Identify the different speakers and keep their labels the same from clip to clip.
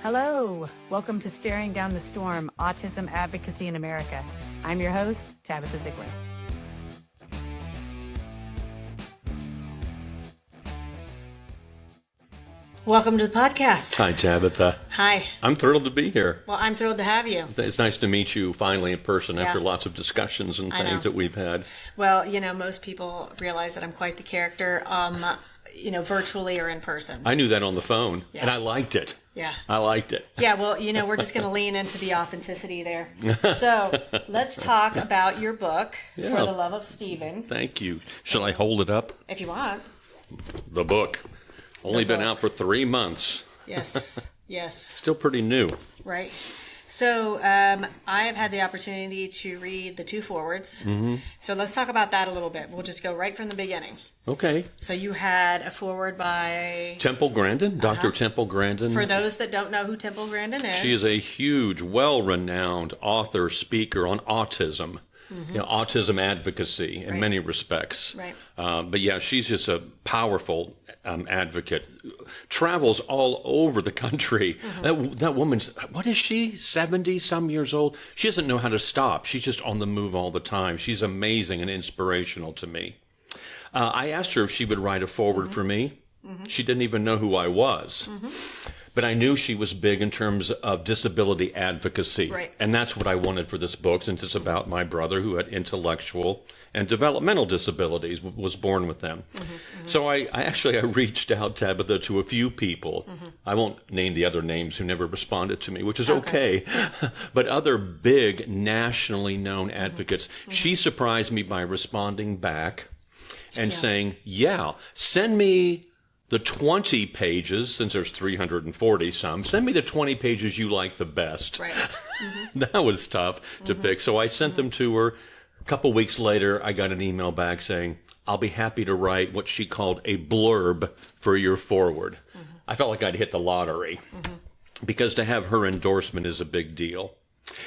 Speaker 1: Hello, welcome to Staring Down the Storm, Autism Advocacy in America. I'm your host, Tabitha Ziegler. Welcome to the podcast.
Speaker 2: Hi, Tabitha.
Speaker 1: Hi.
Speaker 2: I'm thrilled to be here.
Speaker 1: Well, I'm thrilled to have you.
Speaker 2: It's nice to meet you finally in person after lots of discussions and things that we've had.
Speaker 1: Well, most people realize that I'm quite the character, virtually or in person.
Speaker 2: I knew that on the phone, and I liked it.
Speaker 1: Yeah.
Speaker 2: I liked it.
Speaker 1: Yeah, well, we're just going to lean into the authenticity there. So let's talk about your book, For the Love of Stephen.
Speaker 2: Thank you. Should I hold it up?
Speaker 1: If you want.
Speaker 2: The book. Only been out for 3 months.
Speaker 1: Yes, yes.
Speaker 2: Still pretty new.
Speaker 1: Right. So I have had the opportunity to read the two forewords. Mm-hmm. So let's talk about that a little bit. We'll just go right from the beginning.
Speaker 2: Okay.
Speaker 1: So you had a foreword by...
Speaker 2: Temple Grandin, Dr. Temple Grandin.
Speaker 1: For those that don't know who Temple Grandin is.
Speaker 2: She is a huge, well-renowned author, speaker on autism. Mm-hmm. Autism advocacy in many respects.
Speaker 1: Right.
Speaker 2: But yeah, she's just a powerful advocate. Travels all over the country. Mm-hmm. That woman's, what is she, 70 some years old? She doesn't know how to stop. She's just on the move all the time. She's amazing and inspirational to me. I asked her if she would write a foreword for me. Mm-hmm. She didn't even know who I was. Mm-hmm. But I knew she was big in terms of disability advocacy. Right. And that's what I wanted for this book, since it's about my brother who had intellectual and developmental disabilities, was born with them. Mm-hmm, mm-hmm. So I reached out, Tabitha, to a few people. Mm-hmm. I won't name the other names who never responded to me, which is okay. But other big nationally known advocates. Mm-hmm. She surprised me by responding back and saying, send me the 20 pages, since there's 340 some, send me the 20 pages you like the best. Right. Mm-hmm. That was tough to pick. So I sent them to her. A couple weeks later, I got an email back saying, I'll be happy to write what she called a blurb for your foreword. Mm-hmm. I felt like I'd hit the lottery because to have her endorsement is a big deal.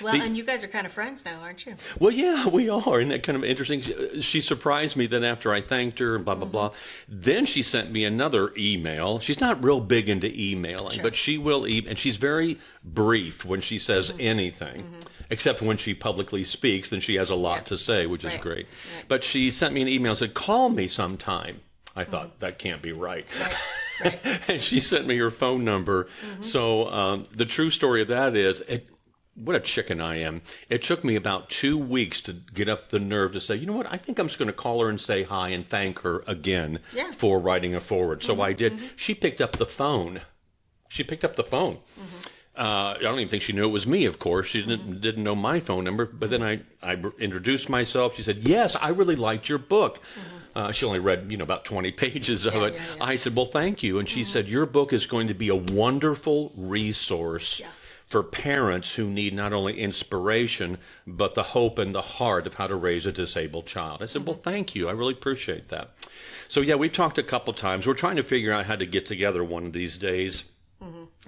Speaker 1: Well, and you guys are kind of friends now, aren't you?
Speaker 2: Well, yeah, we are. Isn't that kind of interesting? She surprised me then after I thanked her and blah, blah, blah. Then she sent me another email. She's not real big into emailing, but she will and she's very brief when she says anything, except when she publicly speaks, then she has a lot to say, which is great. Right. But she sent me an email and said, call me sometime. I thought, that can't be right. Right. And she sent me her phone number. So the true story of that is... What a chicken I am. It took me about 2 weeks to get up the nerve to say, you know what, I think I'm just going to call her and say hi and thank her again for writing a foreword. So I did. She picked up the phone. I don't even think she knew it was me, of course. She didn't know my phone number. But then I introduced myself. She said, yes, I really liked your book. She only read, about 20 pages of it. Yeah. I said, well, thank you. And she said, your book is going to be a wonderful resource for parents who need not only inspiration, but the hope and the heart of how to raise a disabled child. I said, well, thank you. I really appreciate that. So, we've talked a couple times. We're trying to figure out how to get together one of these days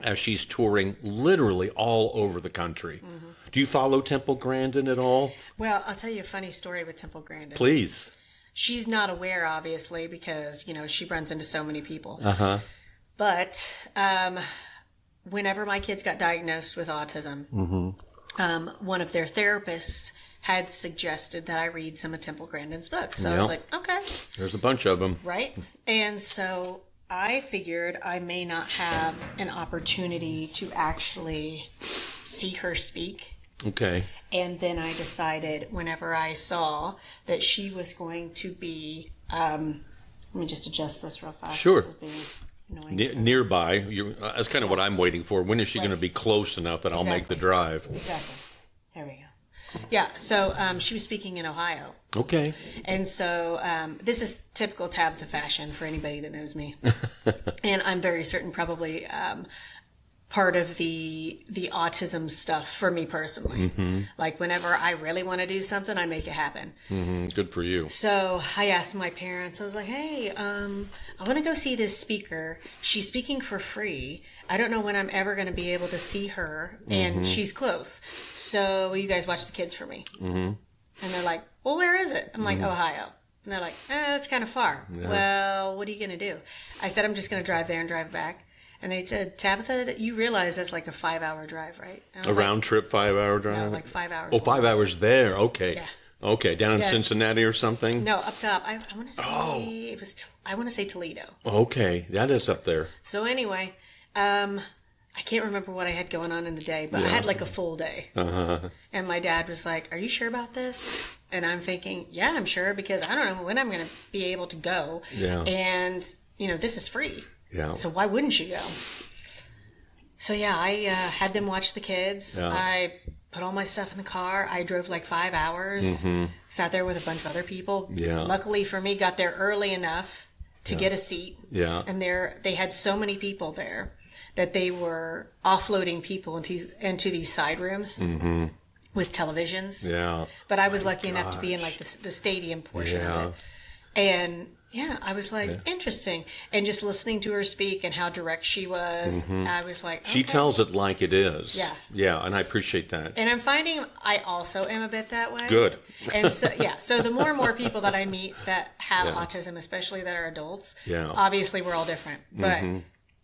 Speaker 2: as she's touring literally all over the country. Do you follow Temple Grandin at all?
Speaker 1: Well, I'll tell you a funny story with Temple Grandin.
Speaker 2: Please.
Speaker 1: She's not aware, obviously, because, she runs into so many people. But... whenever my kids got diagnosed with autism, one of their therapists had suggested that I read some of Temple Grandin's books. So I was like, okay.
Speaker 2: There's a bunch of them.
Speaker 1: Right. And so I figured I may not have an opportunity to actually see her speak.
Speaker 2: Okay.
Speaker 1: And then I decided whenever I saw that she was going to be, let me just adjust this real fast.
Speaker 2: Sure. Nearby, that's kind of what I'm waiting for. When is she going to be close enough that I'll make the drive?
Speaker 1: Exactly. There we go. Yeah, so she was speaking in Ohio.
Speaker 2: Okay.
Speaker 1: And so this is typical Tabitha fashion for anybody that knows me. And I'm very certain probably part of the autism stuff for me personally. Like whenever I really want to do something, I make it happen.
Speaker 2: Good for you.
Speaker 1: So I asked my parents, I was like, hey, I want to go see this speaker. She's speaking for free. I don't know when I'm ever going to be able to see her, and she's close. So will you guys watch the kids for me? And they're like, well, where is it? I'm like, Ohio. And they're like, that's kind of far. Well, what are you going to do? I said, I'm just going to drive there and drive back. And they said, Tabitha, you realize that's like a 5-hour drive, right?
Speaker 2: A round trip 5-hour drive?
Speaker 1: No, like 5 hours.
Speaker 2: Oh, 5 hours there. Okay.
Speaker 1: Yeah.
Speaker 2: Okay, down in Cincinnati or something?
Speaker 1: No, up top. I want to say it was. I want to say Toledo.
Speaker 2: Okay, that is up there.
Speaker 1: So anyway, I can't remember what I had going on in the day, but I had like a full day. And my dad was like, "Are you sure about this?" And I'm thinking, "Yeah, I'm sure because I don't know when I'm going to be able to go.
Speaker 2: Yeah.
Speaker 1: And this is free.
Speaker 2: Yeah.
Speaker 1: So why wouldn't you go?" So yeah, I had them watch the kids.
Speaker 2: Yeah.
Speaker 1: I put all my stuff in the car. I drove like 5 hours, sat there with a bunch of other people.
Speaker 2: Yeah.
Speaker 1: Luckily for me, got there early enough to get a seat.
Speaker 2: Yeah.
Speaker 1: And they had so many people there that they were offloading people into these side rooms with televisions.
Speaker 2: Yeah.
Speaker 1: But I was lucky enough to be in like the stadium portion of it. And yeah, I was like, interesting. And just listening to her speak and how direct she was, I was like, okay.
Speaker 2: She tells it like it is.
Speaker 1: Yeah.
Speaker 2: Yeah, and I appreciate that.
Speaker 1: And I'm finding I also am a bit that way.
Speaker 2: Good.
Speaker 1: And so, so the more and more people that I meet that have autism, especially that are adults, obviously we're all different. But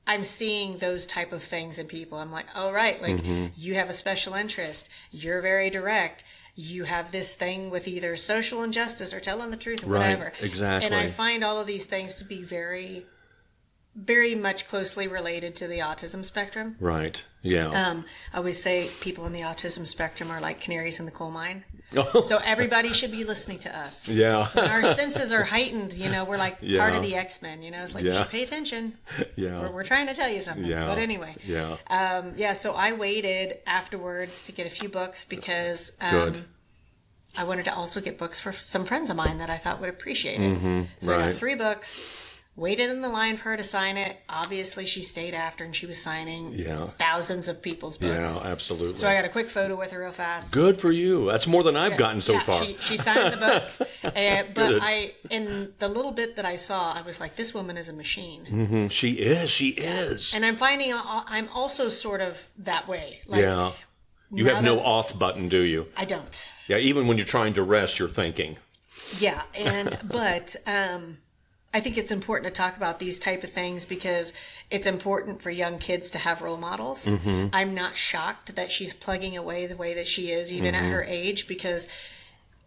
Speaker 1: I'm seeing those type of things in people. I'm like, oh, right, like you have a special interest. You're very direct. You have this thing with either social injustice or telling the truth or whatever.
Speaker 2: Right, exactly.
Speaker 1: And I find all of these things to be very, very much closely related to the autism spectrum.
Speaker 2: Right, yeah.
Speaker 1: I always say people in the autism spectrum are like canaries in the coal mine.
Speaker 2: Oh.
Speaker 1: So everybody should be listening to us.
Speaker 2: Yeah.
Speaker 1: When our senses are heightened, we're like part of the X-Men, it's like, you should pay attention.
Speaker 2: Yeah.
Speaker 1: We're trying to tell you something.
Speaker 2: Yeah.
Speaker 1: But anyway.
Speaker 2: Yeah.
Speaker 1: So I waited afterwards to get a few books because
Speaker 2: Good.
Speaker 1: I wanted to also get books for some friends of mine that I thought would appreciate it. So I got 3 books, waited in the line for her to sign it. Obviously, she stayed after and she was signing thousands of people's books.
Speaker 2: Yeah, absolutely.
Speaker 1: So I got a quick photo with her real fast.
Speaker 2: Good for you. That's more than I've gotten so far.
Speaker 1: She signed the book. But in the little bit that I saw, I was like, this woman is a machine.
Speaker 2: She is.
Speaker 1: And I'm finding I'm also sort of that way. Like,
Speaker 2: you have no off button, do you?
Speaker 1: I don't.
Speaker 2: Yeah, even when you're trying to rest, you're thinking.
Speaker 1: Yeah, but I think it's important to talk about these type of things because it's important for young kids to have role models. I'm not shocked that she's plugging away the way that she is, even at her age, because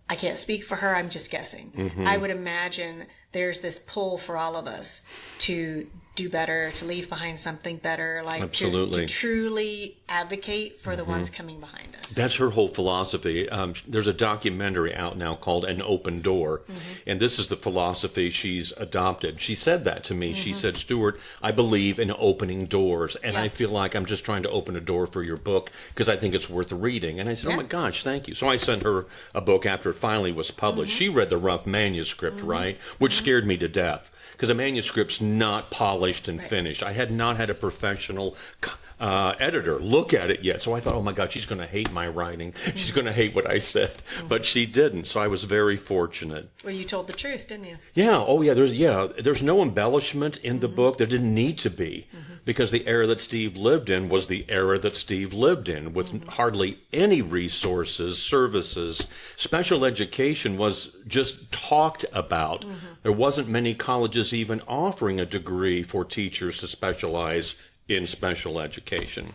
Speaker 1: I can't speak for her. I'm just guessing. I would imagine there's this pull for all of us to do better, to leave behind something better, like
Speaker 2: Absolutely.
Speaker 1: To truly advocate for the ones coming behind us.
Speaker 2: That's her whole philosophy. There's a documentary out now called An Open Door, and this is the philosophy she's adopted. She said that to me. She said, Stuart, I believe in opening doors, and I feel like I'm just trying to open a door for your book because I think it's worth reading. And I said, oh my gosh, thank you. So I sent her a book after it finally was published. She read the rough manuscript, right, which scared me to death because the manuscript's not polished and finished. I had not had a professional editor look at it yet. So I thought, oh my God, she's going to hate my writing. She's going to hate what I said. But she didn't. So I was very fortunate.
Speaker 1: Well, you told the truth, didn't you?
Speaker 2: Yeah. Oh yeah. There's no embellishment in the book. There didn't need to be because the era that Steve lived in was the era that Steve lived in with hardly any resources, services. Special education was just talked about. There wasn't many colleges even offering a degree for teachers to specialize in special education.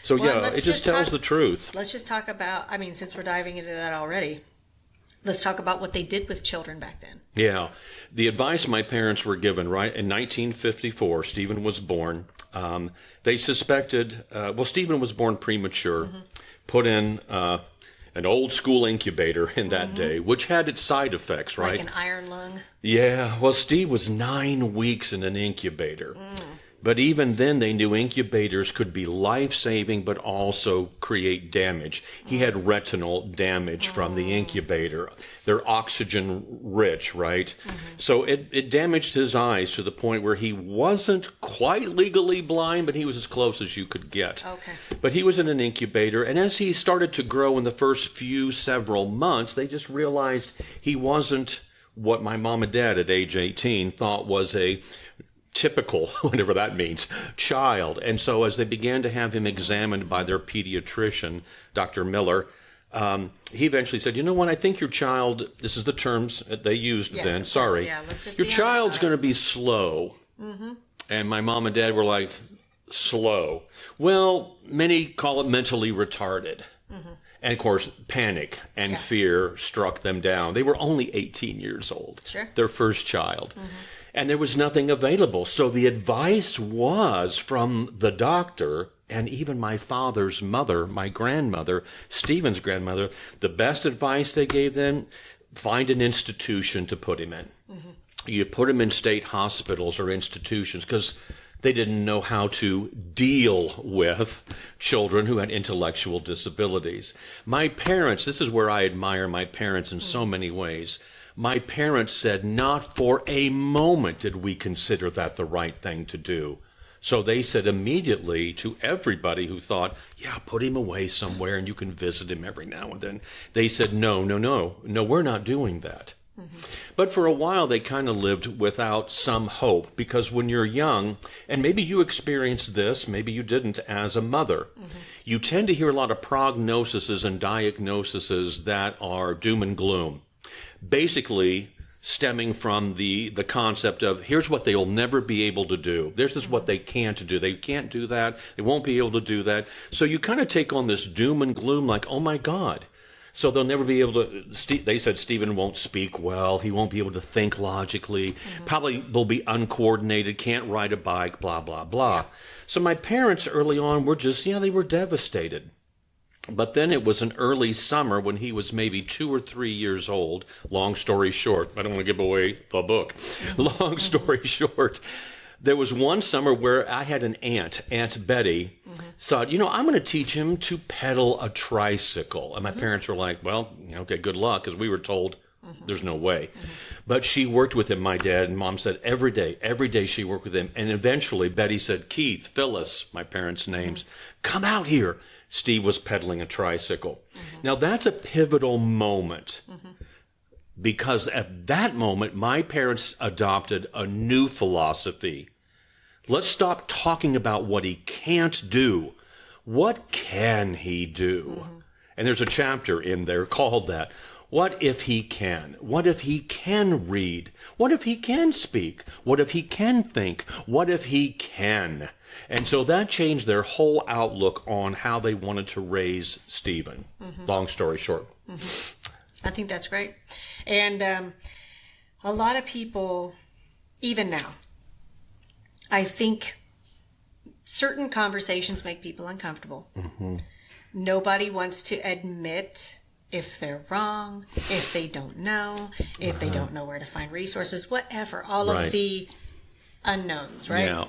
Speaker 2: So it just tells the truth.
Speaker 1: Let's just talk about, since we're diving into that already, let's talk about what they did with children back then.
Speaker 2: Yeah. The advice my parents were given, right, in 1954, Stephen was born. They suspected, Stephen was born premature, put in an old school incubator in that day, which had its side effects, right?
Speaker 1: Like an iron lung?
Speaker 2: Yeah. Well, Steve was 9 weeks in an incubator. But even then, they knew incubators could be life-saving, but also create damage. He had retinal damage from the incubator. They're oxygen-rich, right? So it damaged his eyes to the point where he wasn't quite legally blind, but he was as close as you could get.
Speaker 1: Okay.
Speaker 2: But he was in an incubator, and as he started to grow in the first several months, they just realized he wasn't what my mom and dad at age 18 thought was a typical, whatever that means, child. And so as they began to have him examined by their pediatrician, Dr. Miller, he eventually said, you know what, I think your child, this is the terms that they used then, sorry,
Speaker 1: let's just
Speaker 2: your
Speaker 1: be
Speaker 2: child's
Speaker 1: honest
Speaker 2: going to be slow. And my mom and dad were like, slow. Well, many call it mentally retarded. And of course, panic and fear struck them down. They were only 18 years old, their first child. And there was nothing available. So the advice was from the doctor and even my father's mother, my grandmother, Stephen's grandmother, the best advice they gave them, find an institution to put him in. You put him in state hospitals or institutions because they didn't know how to deal with children who had intellectual disabilities. My parents, this is where I admire my parents in so many ways. My parents said, not for a moment did we consider that the right thing to do. So they said immediately to everybody who thought, yeah, put him away somewhere and you can visit him every now and then. They said, no, we're not doing that. But for a while, they kind of lived without some hope, because when you're young, and maybe you experienced this, maybe you didn't as a mother, you tend to hear a lot of prognoses and diagnoses that are doom and gloom, basically stemming from the concept of, here's what they'll never be able to do. This is what they can't do. They can't do that. They won't be able to do that. So you kind of take on this doom and gloom like, oh my God. So they'll never be able to, they said Stephen won't speak well, he won't be able to think logically, probably will be uncoordinated, can't ride a bike, blah, blah, blah. So my parents early on were just, they were devastated. But then it was an early summer when he was maybe 2 or 3 years old. Long story short, I don't want to give away the book. Long story short, there was one summer where I had an aunt, Aunt Betty, said, I'm going to teach him to pedal a tricycle. And my parents were like, well, okay, good luck, because we were told there's no way. But she worked with him, my dad and mom said, every day she worked with him. And eventually Betty said, Keith, Phyllis, my parents' names, come out here. Steve was pedaling a tricycle. Now that's a pivotal moment. Because at that moment, my parents adopted a new philosophy. Let's stop talking about what he can't do. What can he do? And there's a chapter in there called that. What if he can? What if he can read? What if he can speak? What if he can think? What if he can? And so that changed their whole outlook on how they wanted to raise Stephen. Long story short.
Speaker 1: I think that's great. And a lot of people, even now, I think certain conversations make people uncomfortable. Nobody wants to admit if they're wrong, if they don't know, if they don't know where to find resources, whatever, all of the unknowns, right?
Speaker 2: Yeah.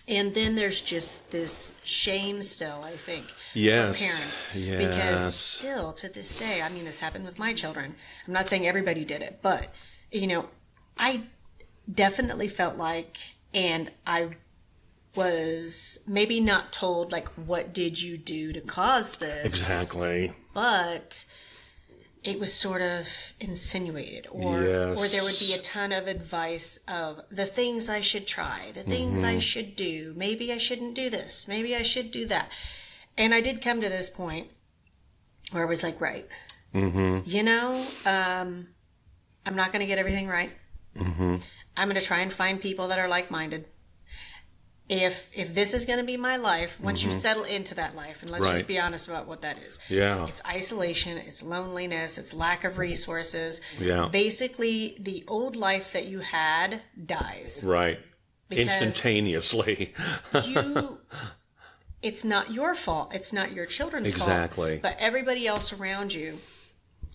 Speaker 1: And then there's just this shame still, I think, for parents. Because still, to this day, I mean, this happened with my children. I'm not saying everybody did it, but, I definitely felt like, and I was maybe not told, like, what did you do to cause this?
Speaker 2: Exactly.
Speaker 1: But it was sort of insinuated, or there would be a ton of advice of the things I should try, the things I should do. Maybe I shouldn't do this. Maybe I should do that. And I did come to this point where I was like, right, I'm not going to get everything right. I'm going to try and find people that are like-minded. If this is going to be my life, once you settle into that life, and let's just be honest about what that is. It's isolation, it's loneliness, it's lack of resources. Basically, the old life that you had dies. Right.
Speaker 2: Instantaneously.
Speaker 1: It's not your fault. It's not your children's fault.
Speaker 2: Exactly.
Speaker 1: But everybody else around you,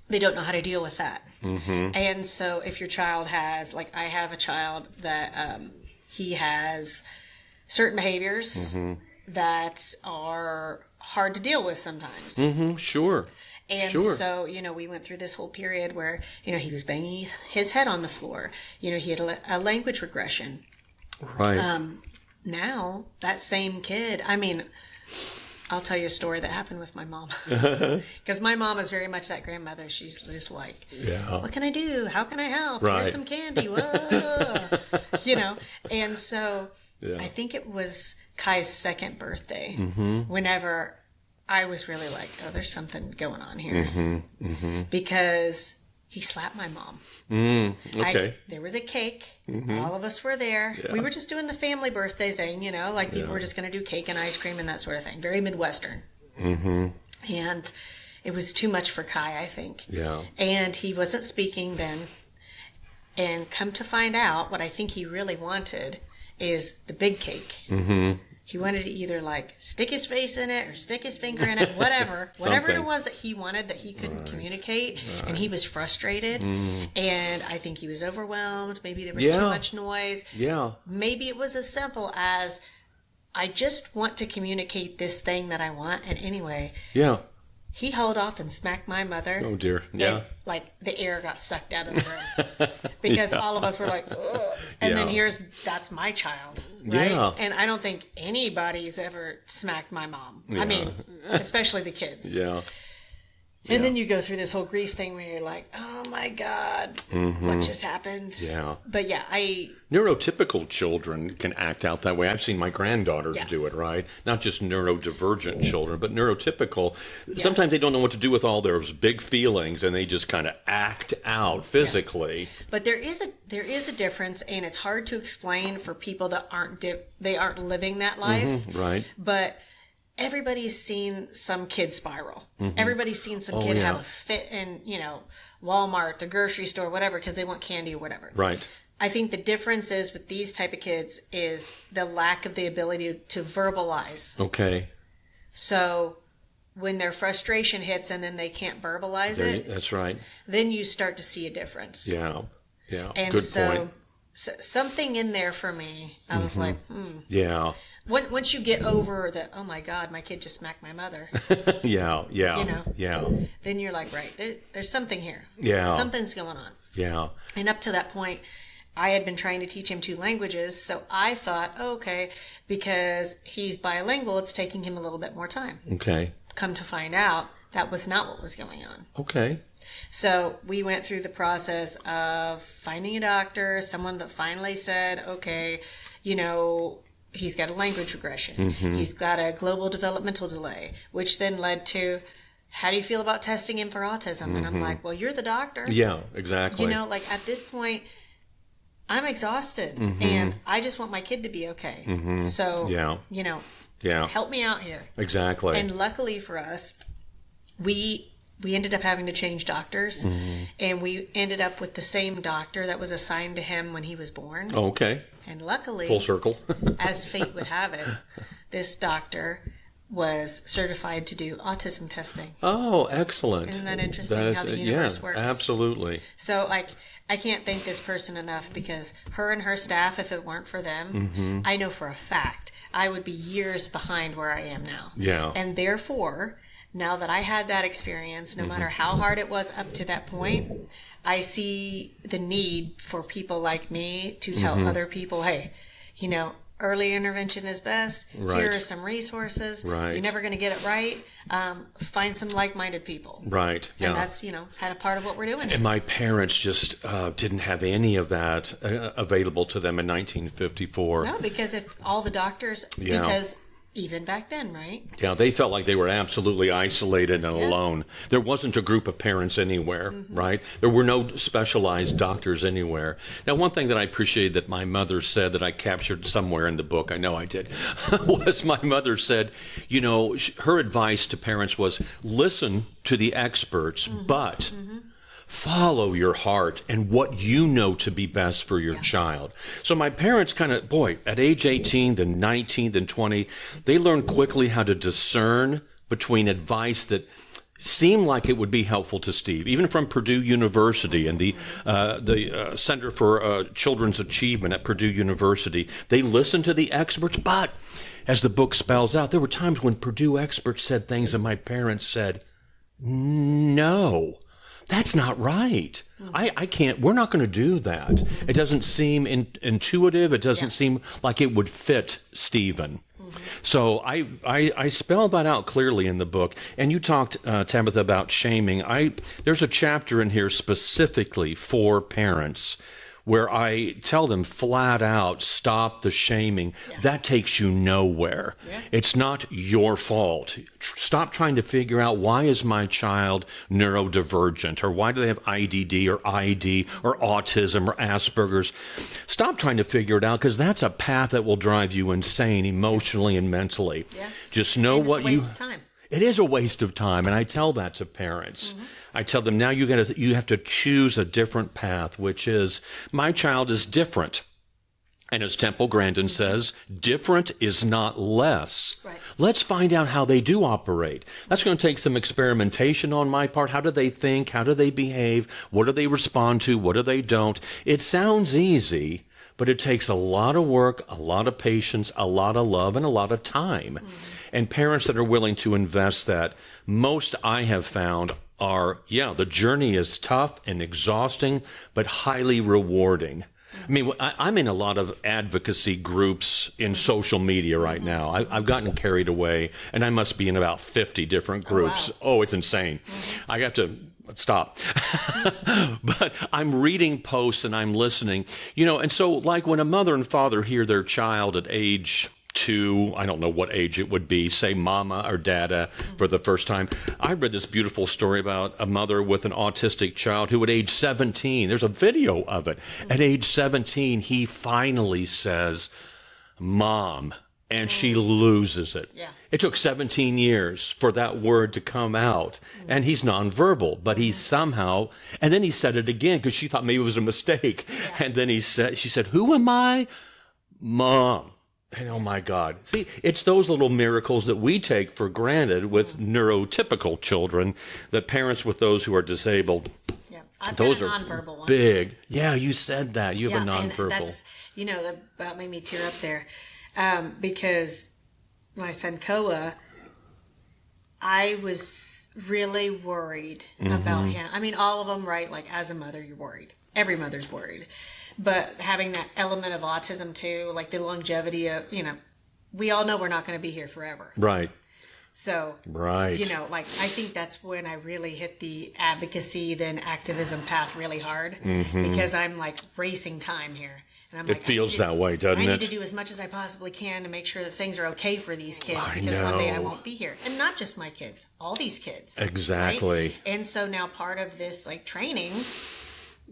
Speaker 1: they don't know how to deal with that. And so if your child has, like I have a child that he has certain behaviors that are hard to deal with sometimes.
Speaker 2: Sure.
Speaker 1: And so, we went through this whole period where, he was banging his head on the floor. He had a language regression.
Speaker 2: Right.
Speaker 1: Now, that same kid, I mean, I'll tell you a story that happened with my mom. Because my mom is very much that grandmother. She's just like, what can I do? How can I help? Here's some candy. Whoa. And so I think it was Kai's second birthday whenever I was really like, oh, there's something going on here. Because he slapped my mom.
Speaker 2: Okay.
Speaker 1: There was a cake. All of us were there. We were just doing the family birthday thing, like people were just going to do cake and ice cream and that sort of thing. Very Midwestern. And it was too much for Kai, I think.
Speaker 2: Yeah.
Speaker 1: And he wasn't speaking then. And come to find out, what I think he really wanted is the big cake. He wanted to either stick his face in it or stick his finger in it, whatever it was that he wanted that he couldn't communicate, and he was frustrated, and I think he was overwhelmed. Maybe there was too much noise. Maybe it was as simple as, I just want to communicate this thing that I want, and anyway, he hauled off and smacked my mother.
Speaker 2: Oh dear. Yeah.
Speaker 1: And, the air got sucked out of the room because all of us were like, ugh. And then that's my child, right?
Speaker 2: Yeah.
Speaker 1: And I don't think anybody's ever smacked my mom. I mean, especially the kids.
Speaker 2: Yeah.
Speaker 1: And then you go through this whole grief thing where you're like, oh my God, what just happened?
Speaker 2: Yeah.
Speaker 1: But
Speaker 2: neurotypical children can act out that way. I've seen my granddaughters do it, right? Not just neurodivergent children, but neurotypical. Sometimes they don't know what to do with all those big feelings, and they just kind of act out physically.
Speaker 1: But there is a difference, and it's hard to explain for people that aren't living that life.
Speaker 2: Right.
Speaker 1: But everybody's seen some kid spiral. Everybody's seen some kid have a fit in, Walmart, the grocery store, whatever, because they want candy or whatever.
Speaker 2: Right.
Speaker 1: I think the difference is with these type of kids is the lack of the ability to verbalize.
Speaker 2: Okay.
Speaker 1: So when their frustration hits and then they can't verbalize it.
Speaker 2: That's right.
Speaker 1: Then you start to see a difference.
Speaker 2: Yeah. Yeah.
Speaker 1: And
Speaker 2: good point.
Speaker 1: So something in there for me, I was like,
Speaker 2: Yeah.
Speaker 1: Once you get over that, oh my God, my kid just smacked my mother.
Speaker 2: Yeah.
Speaker 1: Then you're like, right, there's something here.
Speaker 2: Yeah.
Speaker 1: Something's going on.
Speaker 2: Yeah.
Speaker 1: And up to that point, I had been trying to teach him 2 languages, so I thought, okay, because he's bilingual, it's taking him a little bit more time.
Speaker 2: Okay.
Speaker 1: Come to find out, that was not what was going on.
Speaker 2: Okay.
Speaker 1: So we went through the process of finding a doctor, someone that finally said, okay, he's got a language regression. He's got a global developmental delay, which then led to, how do you feel about testing him for autism? And I'm like, well, you're the doctor.
Speaker 2: Yeah, exactly.
Speaker 1: At this point, I'm exhausted and I just want my kid to be okay. So, help me out here.
Speaker 2: Exactly.
Speaker 1: And luckily for us, we ended up having to change doctors, and we ended up with the same doctor that was assigned to him when he was born.
Speaker 2: Oh, okay.
Speaker 1: And luckily,
Speaker 2: full circle,
Speaker 1: as fate would have it, this doctor was certified to do autism testing.
Speaker 2: Oh, excellent.
Speaker 1: Isn't that interesting how the universe works?
Speaker 2: Absolutely.
Speaker 1: So, I can't thank this person enough, because her and her staff, if it weren't for them, I know for a fact I would be years behind where I am now.
Speaker 2: Yeah.
Speaker 1: And therefore, now that I had that experience, no matter how hard it was up to that point, I see the need for people like me to tell other people, hey, early intervention is best.
Speaker 2: Right.
Speaker 1: Here are some resources.
Speaker 2: Right.
Speaker 1: You're never going to get it right. Find some like-minded people.
Speaker 2: Right. Yeah.
Speaker 1: And that's, kind of part of what we're doing.
Speaker 2: And my parents just didn't have any of that available to them in 1954.
Speaker 1: No, because if all the doctors, because even back then, right?
Speaker 2: Yeah, they felt like they were absolutely isolated and alone. There wasn't a group of parents anywhere, right? There were no specialized doctors anywhere. Now, one thing that I appreciated that my mother said that I captured somewhere in the book, I know I did, was my mother said, her advice to parents was, listen to the experts, but follow your heart and what you know to be best for your child. So my parents at age 18, then 19, then 20, they learned quickly how to discern between advice that seemed like it would be helpful to Steve, even from Purdue University and the Center for Children's Achievement at Purdue University. They listened to the experts, but as the book spells out, there were times when Purdue experts said things that my parents said, no. That's not right. I can't, we're not going to do that. It doesn't seem intuitive. It doesn't seem like it would fit Stephen. So I spell that out clearly in the book. And you talked, Tabitha, about shaming. There's a chapter in here specifically for parents where I tell them flat out, stop the shaming. Yeah. That takes you nowhere. Yeah. It's not your fault. Stop trying to figure out, why is my child neurodivergent, or why do they have IDD or ID or autism or Asperger's? Stop trying to figure it out, because that's a path that will drive you insane emotionally and mentally. Yeah. Just know what you...
Speaker 1: It's a waste of time.
Speaker 2: It is a waste of time, and I tell that to parents. Mm-hmm. I tell them, now you have to choose a different path, which is, my child is different. And as Temple Grandin says, different is not less. Right. Let's find out how they do operate. That's going to take some experimentation on my part. How do they think? How do they behave? What do they respond to? What do they don't? It sounds easy, but it takes a lot of work, a lot of patience, a lot of love, and a lot of time. Mm-hmm. And parents that are willing to invest that, most I have found are, the journey is tough and exhausting, but highly rewarding. I mean, I'm in a lot of advocacy groups in social media right now. I've gotten carried away, and I must be in about 50 different groups. Oh, it's insane. I have to stop. But I'm reading posts and I'm listening, and so like when a mother and father hear their child at age 2, I don't know what age it would be, say mama or dada for the first time. I read this beautiful story about a mother with an autistic child who at age 17, there's a video of it. At age 17, he finally says, Mom, and she loses it. Yeah. It took 17 years for that word to come out, and he's nonverbal, but he somehow, and then he said it again because she thought maybe it was a mistake. Yeah. And then she said, who am I? Mom. And oh my God. See, it's those little miracles that we take for granted with neurotypical children, that parents with those who are disabled, those are nonverbal one. Big. Yeah, you said that. You have a nonverbal. And that's, that made me tear up there.
Speaker 1: Because my son Koa, I was really worried about him. I mean, all of them, right? Like, as a mother, you're worried. Every mother's worried. But having that element of autism too, like the longevity of, we all know we're not going to be here forever.
Speaker 2: Right.
Speaker 1: So,
Speaker 2: right.
Speaker 1: I think that's when I really hit the advocacy, then activism path really hard, because I'm like racing time here. And I'm
Speaker 2: it feels that way, doesn't it?
Speaker 1: I need to do as much as I possibly can to make sure that things are okay for these kids, because one day I won't be here. And not just my kids, all these kids.
Speaker 2: Exactly.
Speaker 1: Right? And so now part of this training,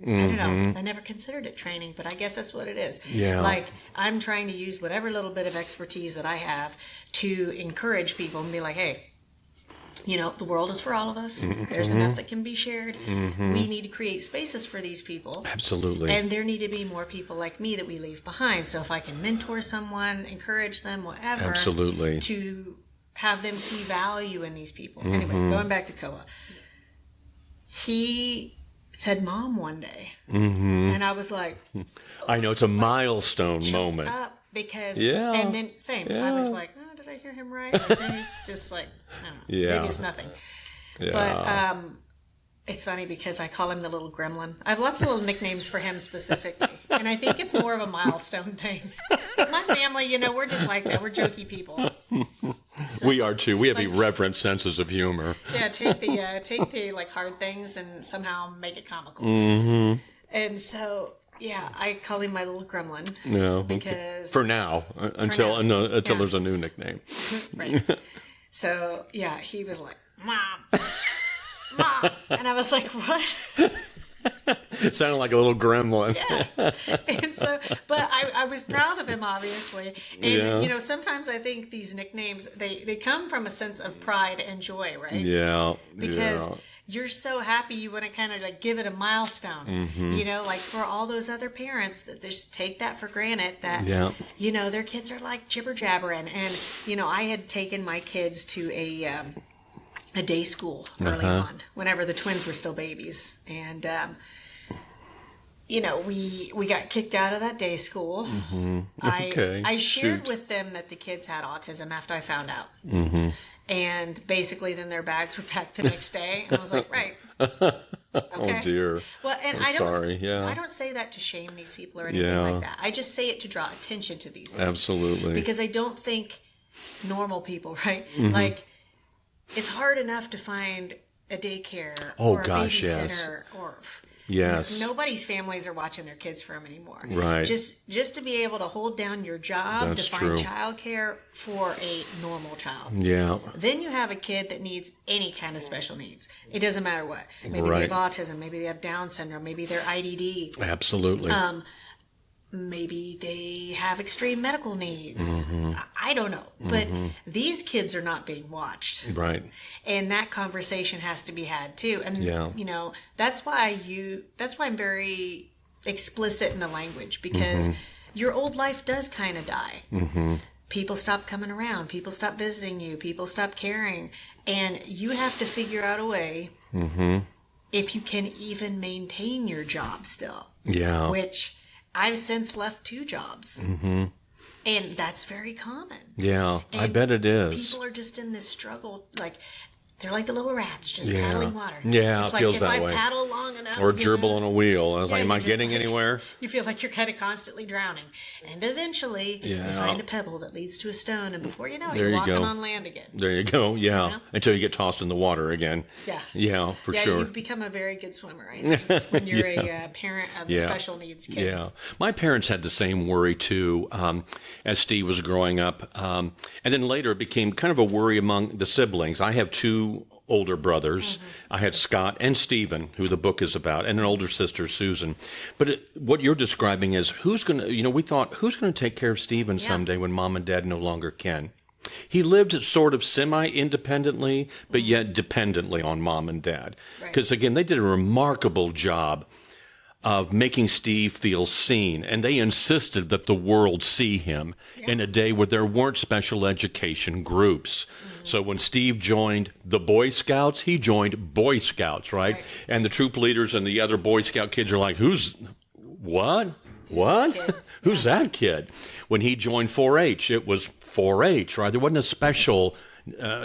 Speaker 1: I don't know, I never considered it training, but I guess that's what it is. Yeah. I'm trying to use whatever little bit of expertise that I have to encourage people and be like, hey, the world is for all of us. There's enough that can be shared. We need to create spaces for these people.
Speaker 2: Absolutely.
Speaker 1: And there need to be more people like me that we leave behind. So if I can mentor someone, encourage them, whatever.
Speaker 2: Absolutely.
Speaker 1: To have them see value in these people. Anyway, going back to Koa. He said Mom one day. And I was like...
Speaker 2: I know, it's a milestone moment.
Speaker 1: Up because... Yeah. And then, same. Yeah. I was like, did I hear him right? And then he's just like, I don't know. Yeah. Maybe it's nothing. Yeah. But it's funny because I call him the little gremlin. I have lots of little nicknames for him specifically. And I think it's more of a milestone thing. My family, we're just like that. We're jokey people. So,
Speaker 2: we are too. We have irreverent senses of humor.
Speaker 1: Yeah, take the hard things and somehow make it comical. And so... yeah, I call him my little gremlin.
Speaker 2: No, because for now, until there's a new nickname.
Speaker 1: Right. So yeah, he was like, Mom, Mom, and I was like, what?
Speaker 2: It sounded like a little gremlin.
Speaker 1: Yeah. And so, but I was proud of him, obviously. And sometimes I think these nicknames they come from a sense of pride and joy, right?
Speaker 2: Yeah.
Speaker 1: Because. Yeah. You're so happy you want to kind of give it a milestone, for all those other parents that just take that for granted that, their kids are jibber jabbering. And, I had taken my kids to a day school early on whenever the twins were still babies. And, we got kicked out of that day school. I shared with them that the kids had autism after I found out. And basically, then their bags were packed the next day, and I was like, "Right, okay."
Speaker 2: Oh dear.
Speaker 1: Well, and I don't say that to shame these people or anything like that. I just say it to draw attention to these things.
Speaker 2: Absolutely.
Speaker 1: Because I don't think normal people, right? It's hard enough to find a daycare or a babysitter or
Speaker 2: Yes.
Speaker 1: Nobody's families are watching their kids from anymore.
Speaker 2: Right.
Speaker 1: Just to be able to hold down your job,
Speaker 2: That's
Speaker 1: to
Speaker 2: true.
Speaker 1: find childcare for a normal child.
Speaker 2: Yeah.
Speaker 1: Then you have a kid that needs any kind of special needs. It doesn't matter what. Maybe
Speaker 2: Right.
Speaker 1: they have autism. Maybe they have Down syndrome. Maybe they're IDD.
Speaker 2: Absolutely.
Speaker 1: Maybe they have extreme medical needs.
Speaker 2: Mm-hmm.
Speaker 1: I don't know. But these kids are not being watched.
Speaker 2: Right.
Speaker 1: And that conversation has to be had too. And,
Speaker 2: Yeah.
Speaker 1: you know, that's why I'm very explicit in the language, because your old life does kind of die. People stop coming around. People stop visiting you. People stop caring. And you have to figure out a way if you can even maintain your job still.
Speaker 2: Yeah.
Speaker 1: Which I've since left 2 jobs. And that's very common.
Speaker 2: Yeah. I
Speaker 1: And
Speaker 2: bet it is.
Speaker 1: People are just in this struggle, like they're like the little rats, just
Speaker 2: Yeah.
Speaker 1: paddling water.
Speaker 2: Yeah,
Speaker 1: it's
Speaker 2: it feels
Speaker 1: if
Speaker 2: that
Speaker 1: I
Speaker 2: way.
Speaker 1: paddle long enough,
Speaker 2: Or gerbil on a wheel. I was like, am
Speaker 1: you're
Speaker 2: I
Speaker 1: just
Speaker 2: getting
Speaker 1: like-
Speaker 2: anywhere?
Speaker 1: You feel like you're kind of constantly drowning, and eventually you
Speaker 2: Yeah.
Speaker 1: find a pebble that leads to a stone, and before you know it,
Speaker 2: There
Speaker 1: you're
Speaker 2: you
Speaker 1: walking
Speaker 2: go.
Speaker 1: on land again.
Speaker 2: There you go. Yeah.
Speaker 1: know?
Speaker 2: Until you get tossed in the water again.
Speaker 1: Yeah.
Speaker 2: Yeah, for
Speaker 1: Yeah,
Speaker 2: sure.
Speaker 1: you become a very good swimmer, I think, when you're a parent of a
Speaker 2: Yeah.
Speaker 1: special needs kid.
Speaker 2: Yeah. My parents had the same worry too, as Steve was growing up. And then later it became kind of a worry among the siblings. I have 2 older brothers. I had Scott and Stephen, who the book is about, and an older sister, Susan. But what you're describing is who's going to, we thought, who's going to take care of Stephen someday when mom and dad no longer can? He lived sort of semi-independently, but yet dependently on mom and dad. Because, again, they did a remarkable job of making Steve feel seen, and they insisted that the world see him in a day where there weren't special education groups. So when Steve joined the Boy Scouts, he joined Boy Scouts, right? And the troop leaders and the other Boy Scout kids are like, what? Who's that kid? When he joined 4-H, it was 4-H, right? There wasn't a special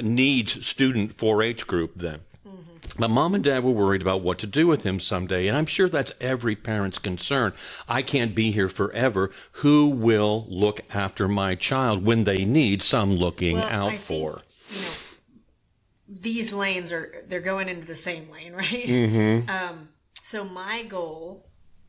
Speaker 2: needs student 4-H group then. But mom and dad were worried about what to do with him someday, and I'm sure that's every parent's concern. I can't be here forever. Who will look after my child when they need some looking out
Speaker 1: I
Speaker 2: for?
Speaker 1: think, these lanes they're going into the same lane, right? So my goal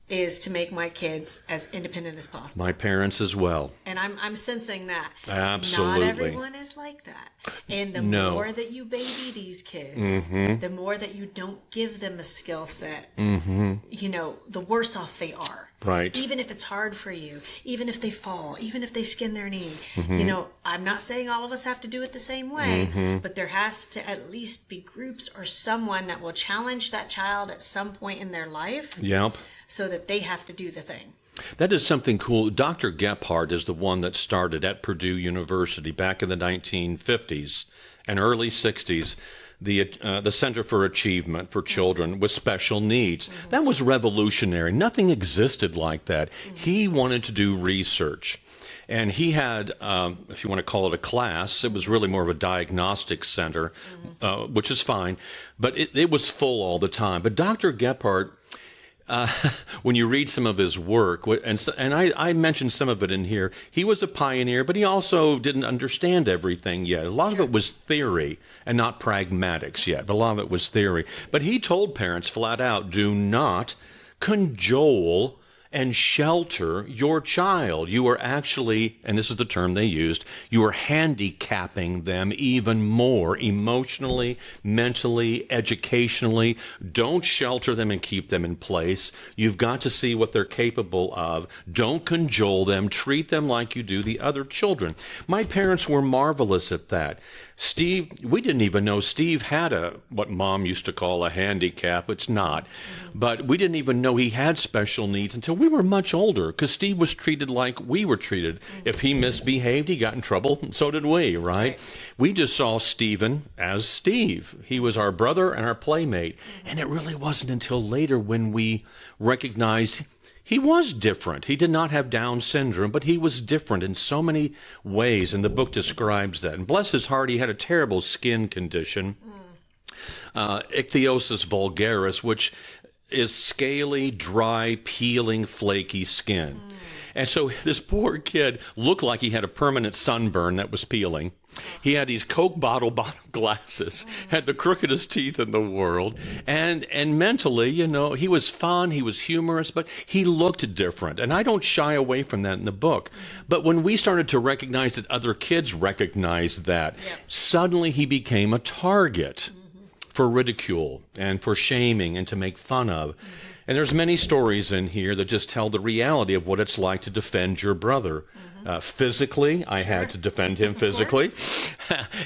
Speaker 1: is to make my kids as independent as possible.
Speaker 2: My parents as well.
Speaker 1: And I'm sensing that.
Speaker 2: Absolutely.
Speaker 1: Not everyone is like that. And the more that you baby these kids, the more that you don't give them a skill set, the worse off they are.
Speaker 2: Right.
Speaker 1: Even if it's hard for you, even if they fall, even if they skin their knee. I'm not saying all of us have to do it the same way, but there has to at least be groups or someone that will challenge that child at some point in their life.
Speaker 2: Yep.
Speaker 1: So that they have to do the thing.
Speaker 2: That is something cool. Dr. Gephardt is the one that started at Purdue University back in the 1950s and early 60s. The Center for Achievement for Children with Special Needs. That was revolutionary. Nothing existed like that. He wanted to do research. And he had, if you want to call it a class, it was really more of a diagnostic center, which is fine. But it was full all the time. But Dr. Gephardt, when you read some of his work, and I mentioned some of it in here, he was a pioneer, but he also didn't understand everything yet. A lot of it was theory and not pragmatics yet, but a lot of it was theory. But he told parents flat out, do not cajole and shelter your child. You are actually, and this is the term they used, you are handicapping them even more emotionally, mentally, educationally. Don't shelter them and keep them in place. You've got to see what they're capable of. Don't cajole them. Treat them like you do the other children. My parents were marvelous at that. Steve, we didn't even know Steve had what mom used to call a handicap. It's not. But we didn't even know he had special needs until we were much older, because Steve was treated like we were treated. If he misbehaved, he got in trouble, and so did we, right? We just saw Stephen as Steve. He was our brother and our playmate. And it really wasn't until later when we recognized he was different. He did not have Down syndrome, but he was different in so many ways, and the book describes that. And bless his heart, he had a terrible skin condition, ichthyosis vulgaris, which is scaly, dry, peeling, flaky skin. And so this poor kid looked like he had a permanent sunburn that was peeling. He had these Coke bottom glasses, had the crookedest teeth in the world, and mentally, he was fun, he was humorous, but he looked different. And I don't shy away from that in the book. But when we started to recognize that other kids recognized that, suddenly he became a target for ridicule and for shaming and to make fun of. And there's many stories in here that just tell the reality of what it's like to defend your brother. Physically, I had to defend him physically,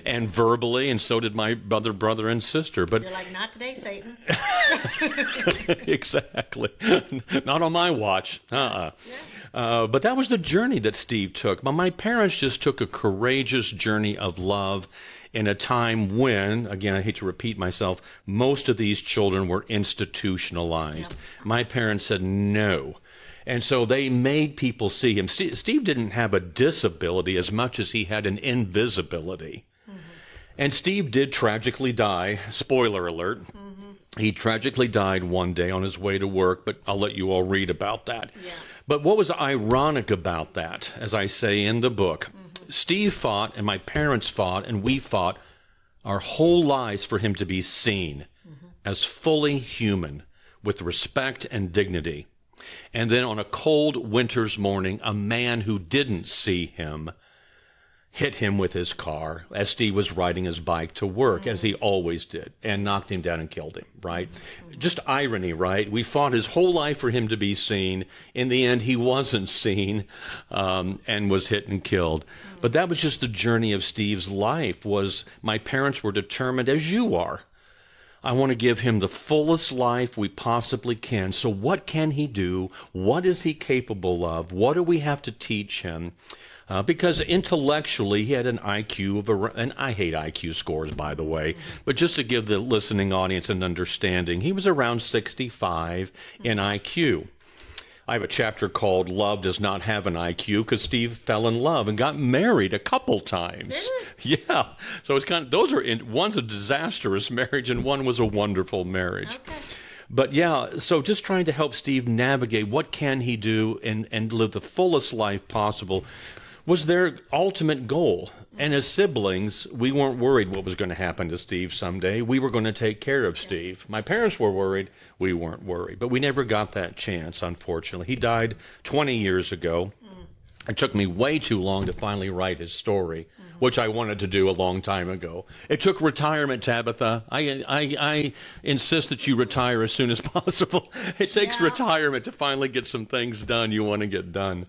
Speaker 2: and verbally, and so did my other brother and sister. But
Speaker 1: you're like, not today, Satan.
Speaker 2: Exactly. Not on my watch. But that was the journey that Steve took. But my parents just took a courageous journey of love in a time when, again, I hate to repeat myself, most of these children were institutionalized. My parents said no. And so they made people see him. Steve didn't have a disability as much as he had an invisibility. And Steve did tragically die. Spoiler alert. He tragically died one day on his way to work, but I'll let you all read about that. But what was ironic about that, as I say in the book, Steve fought, and my parents fought, and we fought our whole lives for him to be seen as fully human, with respect and dignity. And then on a cold winter's morning, a man who didn't see him hit him with his car as Steve was riding his bike to work, as he always did, and knocked him down and killed him, right? Just irony, right? We fought his whole life for him to be seen. In the end, he wasn't seen and was hit and killed. But that was just the journey of Steve's life. Was my parents were determined, as you are. I want to give him the fullest life we possibly can. So what can he do? What is he capable of? What do we have to teach him? Because intellectually, he had an IQ of and I hate IQ scores, by the way, but just to give the listening audience an understanding, he was around 65 in IQ. I have a chapter called Love Does Not Have an IQ, because Steve fell in love and got married a couple times. Yeah. So it's kind of, those are, one's a disastrous marriage and one was a wonderful marriage. Okay. But yeah, so just trying to help Steve navigate what can he do and live the fullest life possible was their ultimate goal. And as siblings, we weren't worried what was going to happen to Steve someday. We were going to take care of Steve. My parents were worried. We weren't worried. But we never got that chance, unfortunately. He died 20 years ago. It took me way too long to finally write his story, which I wanted to do a long time ago. It took retirement, Tabitha. I insist that you retire as soon as possible. It takes retirement to finally get some things done you want to get done.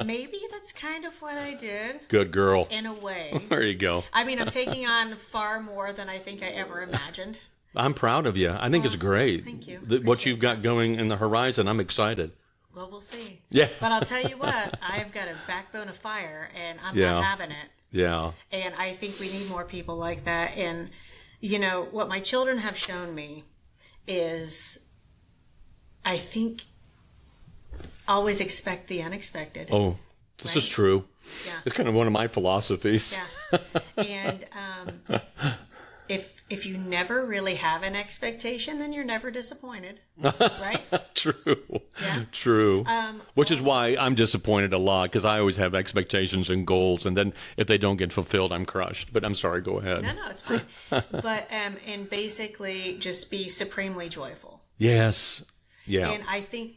Speaker 1: Maybe that's kind of what I did.
Speaker 2: Good girl.
Speaker 1: In a way.
Speaker 2: There you go.
Speaker 1: I mean, I'm taking on far more than I think I ever imagined.
Speaker 2: I'm proud of you. I think it's great.
Speaker 1: Thank you.
Speaker 2: What you've got going in the horizon, I'm excited.
Speaker 1: Well, we'll see.
Speaker 2: Yeah.
Speaker 1: But I'll tell you what, I've got a backbone of fire, and I'm not having it.
Speaker 2: Yeah.
Speaker 1: And I think we need more people like that. And, what my children have shown me is, I think, always expect the unexpected.
Speaker 2: Oh, this is true.
Speaker 1: Yeah.
Speaker 2: It's kind of one of my philosophies.
Speaker 1: Yeah. And if you never really have an expectation, then you're never disappointed, right?
Speaker 2: True.
Speaker 1: Yeah.
Speaker 2: True. Which is why I'm disappointed a lot, because I always have expectations and goals, and then if they don't get fulfilled, I'm crushed. But I'm sorry, go ahead.
Speaker 1: No, it's fine. But and basically just be supremely joyful.
Speaker 2: Yes. Yeah.
Speaker 1: And I think,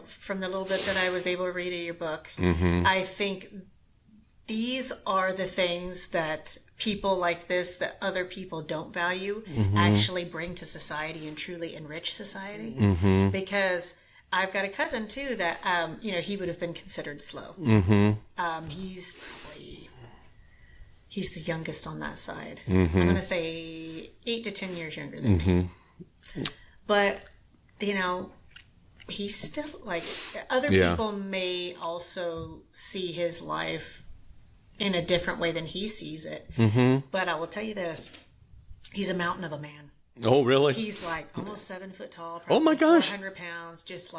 Speaker 1: from the little bit that I was able to read of your book, I think these are the things that people like this, that other people don't value, actually bring to society and truly enrich society. Because I've got a cousin too that, he would have been considered slow. He's the youngest on that side. I'm going to say 8 to 10 years younger than me. But, he's still other people may also see his life in a different way than he sees it. But I will tell you this, he's a mountain of a man.
Speaker 2: Oh, really?
Speaker 1: He's almost 7 foot tall.
Speaker 2: Oh my gosh.
Speaker 1: 400 pounds, just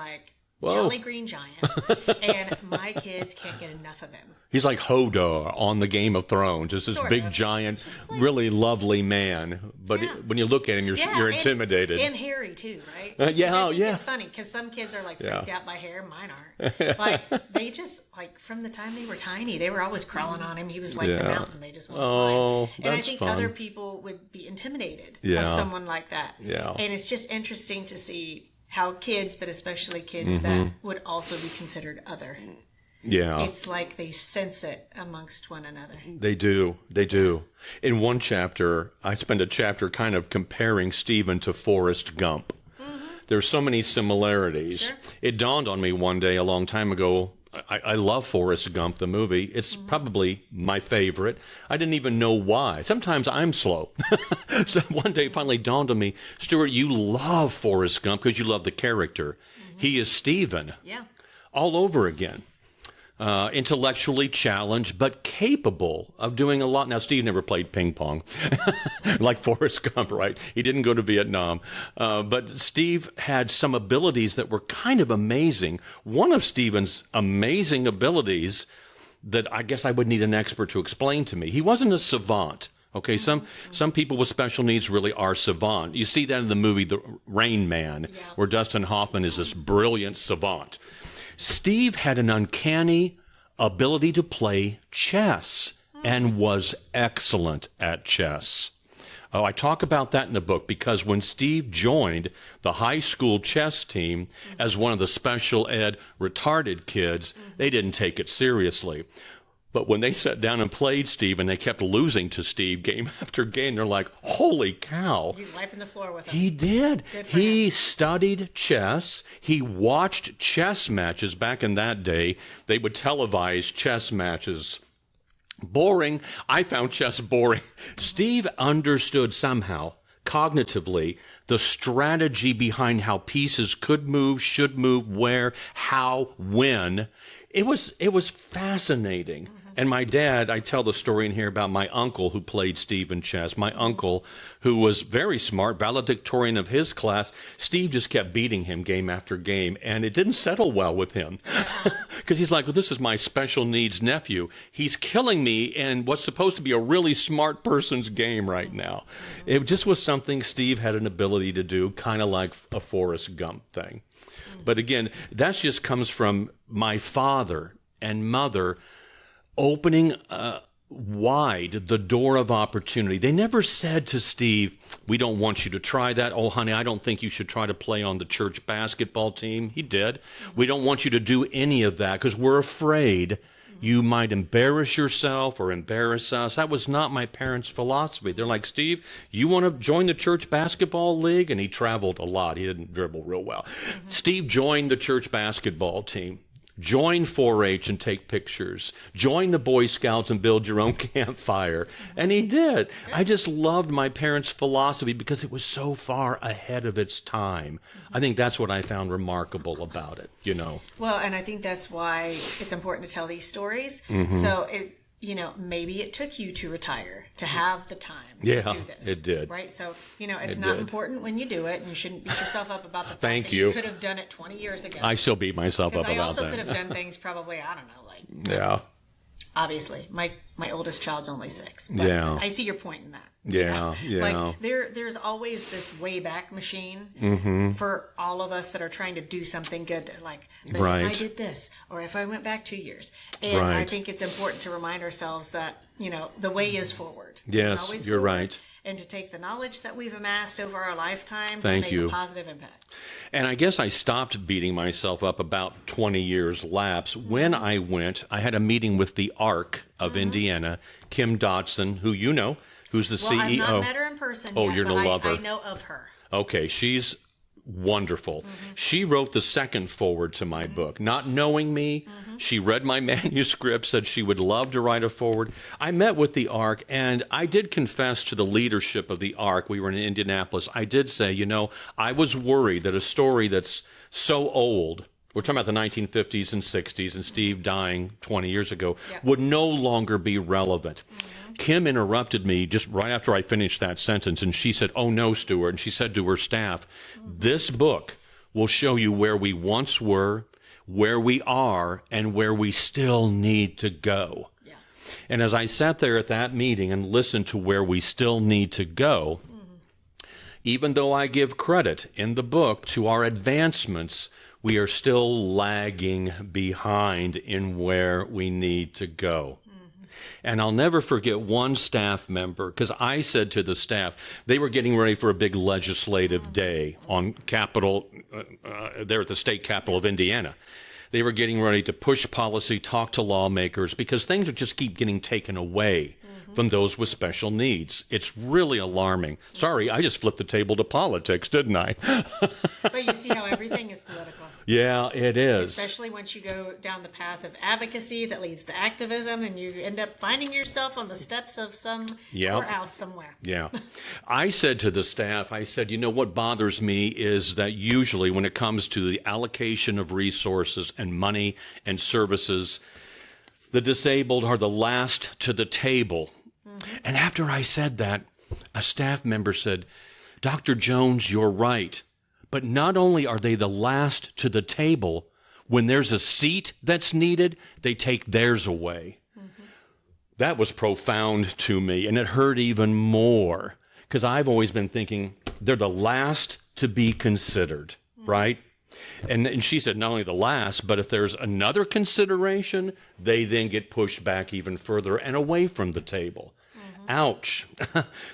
Speaker 1: Jolly Green Giant, and my kids can't get enough of him.
Speaker 2: He's like Hodor on the Game of Thrones, just this big, giant, really lovely man. But when you look at him, you're intimidated.
Speaker 1: And hairy, too, right? It's funny, because some kids are, like, freaked out by hair. Mine aren't. Like, they just, like, from the time they were tiny, they were always crawling on him. He was like the mountain. They just wanted to climb. And I think other people would be intimidated of someone like that.
Speaker 2: Yeah.
Speaker 1: And it's just interesting to see how kids, but especially kids that would also be considered other.
Speaker 2: Yeah.
Speaker 1: It's like they sense it amongst one another.
Speaker 2: They do. They do. In one chapter, I spend a chapter kind of comparing Stephen to Forrest Gump. There's so many similarities.
Speaker 1: Sure.
Speaker 2: It dawned on me one day a long time ago. I love Forrest Gump, the movie. It's probably my favorite. I didn't even know why. Sometimes I'm slow. So one day it finally dawned on me, Stuart, you love Forrest Gump because you love the character. He is Stephen.
Speaker 1: Yeah.
Speaker 2: All over again. Intellectually challenged, but capable of doing a lot. Now, Steve never played ping pong like Forrest Gump, right? He didn't go to Vietnam. But Steve had some abilities that were kind of amazing. One of Stephen's amazing abilities that I guess I would need an expert to explain to me. He wasn't a savant. Okay, some people with special needs really are savant. You see that in the movie The Rain Man, where Dustin Hoffman is this brilliant savant. Steve had an uncanny ability to play chess and was excellent at chess. Oh, I talk about that in the book because when Steve joined the high school chess team as one of the special ed retarded kids, they didn't take it seriously. But when they sat down and played Steve and they kept losing to Steve game after game, they're like, holy cow.
Speaker 1: He's wiping the floor with him.
Speaker 2: He did. He
Speaker 1: him.
Speaker 2: studied chess. He watched chess matches. Back in that day, they would televise chess matches. Boring. I found chess boring. Steve understood somehow, cognitively, the strategy behind how pieces could move, should move, where, how, when. It was fascinating. And my dad, I tell the story in here about my uncle who played Steve in chess. My uncle, who was very smart, valedictorian of his class, Steve just kept beating him game after game, and it didn't settle well with him. Because he's like, well, this is my special needs nephew. He's killing me in what's supposed to be a really smart person's game right now. It just was something Steve had an ability to do, kind of like a Forrest Gump thing. But again, that just comes from my father and mother opening wide the door of opportunity. They never said to Steve, we don't want you to try that. Oh, honey, I don't think you should try to play on the church basketball team. He did. We don't want you to do any of that because we're afraid you might embarrass yourself or embarrass us. That was not my parents' philosophy. They're like, Steve, you want to join the church basketball league? And he traveled a lot. He didn't dribble real well. Steve joined the church basketball team. Join 4-H and take pictures. Join the Boy Scouts and build your own campfire. And he did. I just loved my parents' philosophy because it was so far ahead of its time. I think that's what I found remarkable about it, you know.
Speaker 1: Well, and I think that's why it's important to tell these stories. So, maybe it took you to retire, to have the time to do this.
Speaker 2: It did.
Speaker 1: Right? So, it's not important when you do it, and you shouldn't beat yourself up about the fact
Speaker 2: Thank
Speaker 1: that
Speaker 2: you.
Speaker 1: you could have done it 20 years ago.
Speaker 2: I still beat myself up about that.
Speaker 1: Because I also could have done things probably, I don't know, like...
Speaker 2: Yeah.
Speaker 1: Obviously, my oldest child's only 6. But I see your point in that.
Speaker 2: Yeah.
Speaker 1: Like there's always this way back machine for all of us that are trying to do something good. They're like, but if I did this, or if I went back 2 years, and I think it's important to remind ourselves that the way is forward.
Speaker 2: Yes, you're right.
Speaker 1: And to take the knowledge that we've amassed over our lifetime
Speaker 2: to
Speaker 1: make a positive impact.
Speaker 2: And I guess I stopped beating myself up about 20 years lapse. When I went, I had a meeting with the ARC of Indiana, Kim Dotson, who you know, who's the CEO.
Speaker 1: I've not met her in person yet,
Speaker 2: you're
Speaker 1: but
Speaker 2: gonna love her.
Speaker 1: I know of her.
Speaker 2: Okay, she's wonderful. She wrote the second foreword to my book. Not knowing me, she read my manuscript, said she would love to write a foreword. I met with the ARC, and I did confess to the leadership of the ARC. We were in Indianapolis. I did say, I was worried that a story that's so old, we're talking about the 1950s and 60s and Steve dying 20 years ago, would no longer be relevant. Kim interrupted me just right after I finished that sentence, and she said, oh, no, Stuart. And she said to her staff, this book will show you where we once were where we are and where we still need to go. Yeah. And as I sat there at that meeting and listened to where we still need to go, even though I give credit in the book to our advancements, we are still lagging behind in where we need to go. And I'll never forget one staff member, because I said to the staff, they were getting ready for a big legislative day on Capitol, there at the state capitol of Indiana. They were getting ready to push policy, talk to lawmakers, because things would just keep getting taken away from those with special needs. It's really alarming. Sorry, I just flipped the table to politics, didn't I?
Speaker 1: But you see how everything is political.
Speaker 2: Yeah, it is.
Speaker 1: Especially once you go down the path of advocacy that leads to activism, and you end up finding yourself on the steps of some courthouse somewhere.
Speaker 2: Yeah. I said to the staff, I said, you know, what bothers me is that usually when it comes to the allocation of resources and money and services, the disabled are the last to the table. And after I said that, a staff member said, Dr. Jones, you're right. But not only are they the last to the table, when there's a seat that's needed, they take theirs away. That was profound to me, and it hurt even more, because I've always been thinking they're the last to be considered, right? And she said not only the last, but if there's another consideration, they then get pushed back even further and away from the table. Ouch.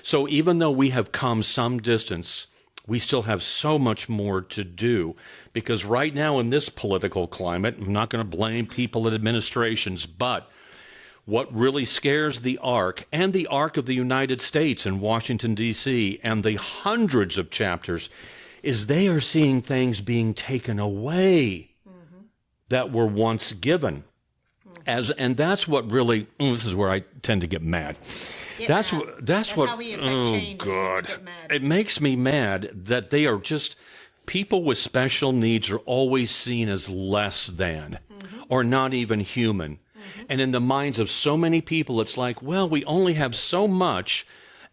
Speaker 2: So even though we have come some distance, we still have so much more to do, because right now in this political climate, I'm not going to blame people at administrations, but what really scares the ARC and the ARC of the United States in Washington, D.C., and the hundreds of chapters is they are seeing things being taken away that were once given. And that's what really, this is where I tend to get mad. That's what,
Speaker 1: how we affect change.
Speaker 2: God, it makes me mad that they are just, people with special needs are always seen as less than or not even human. And in the minds of so many people, it's like, well, we only have so much,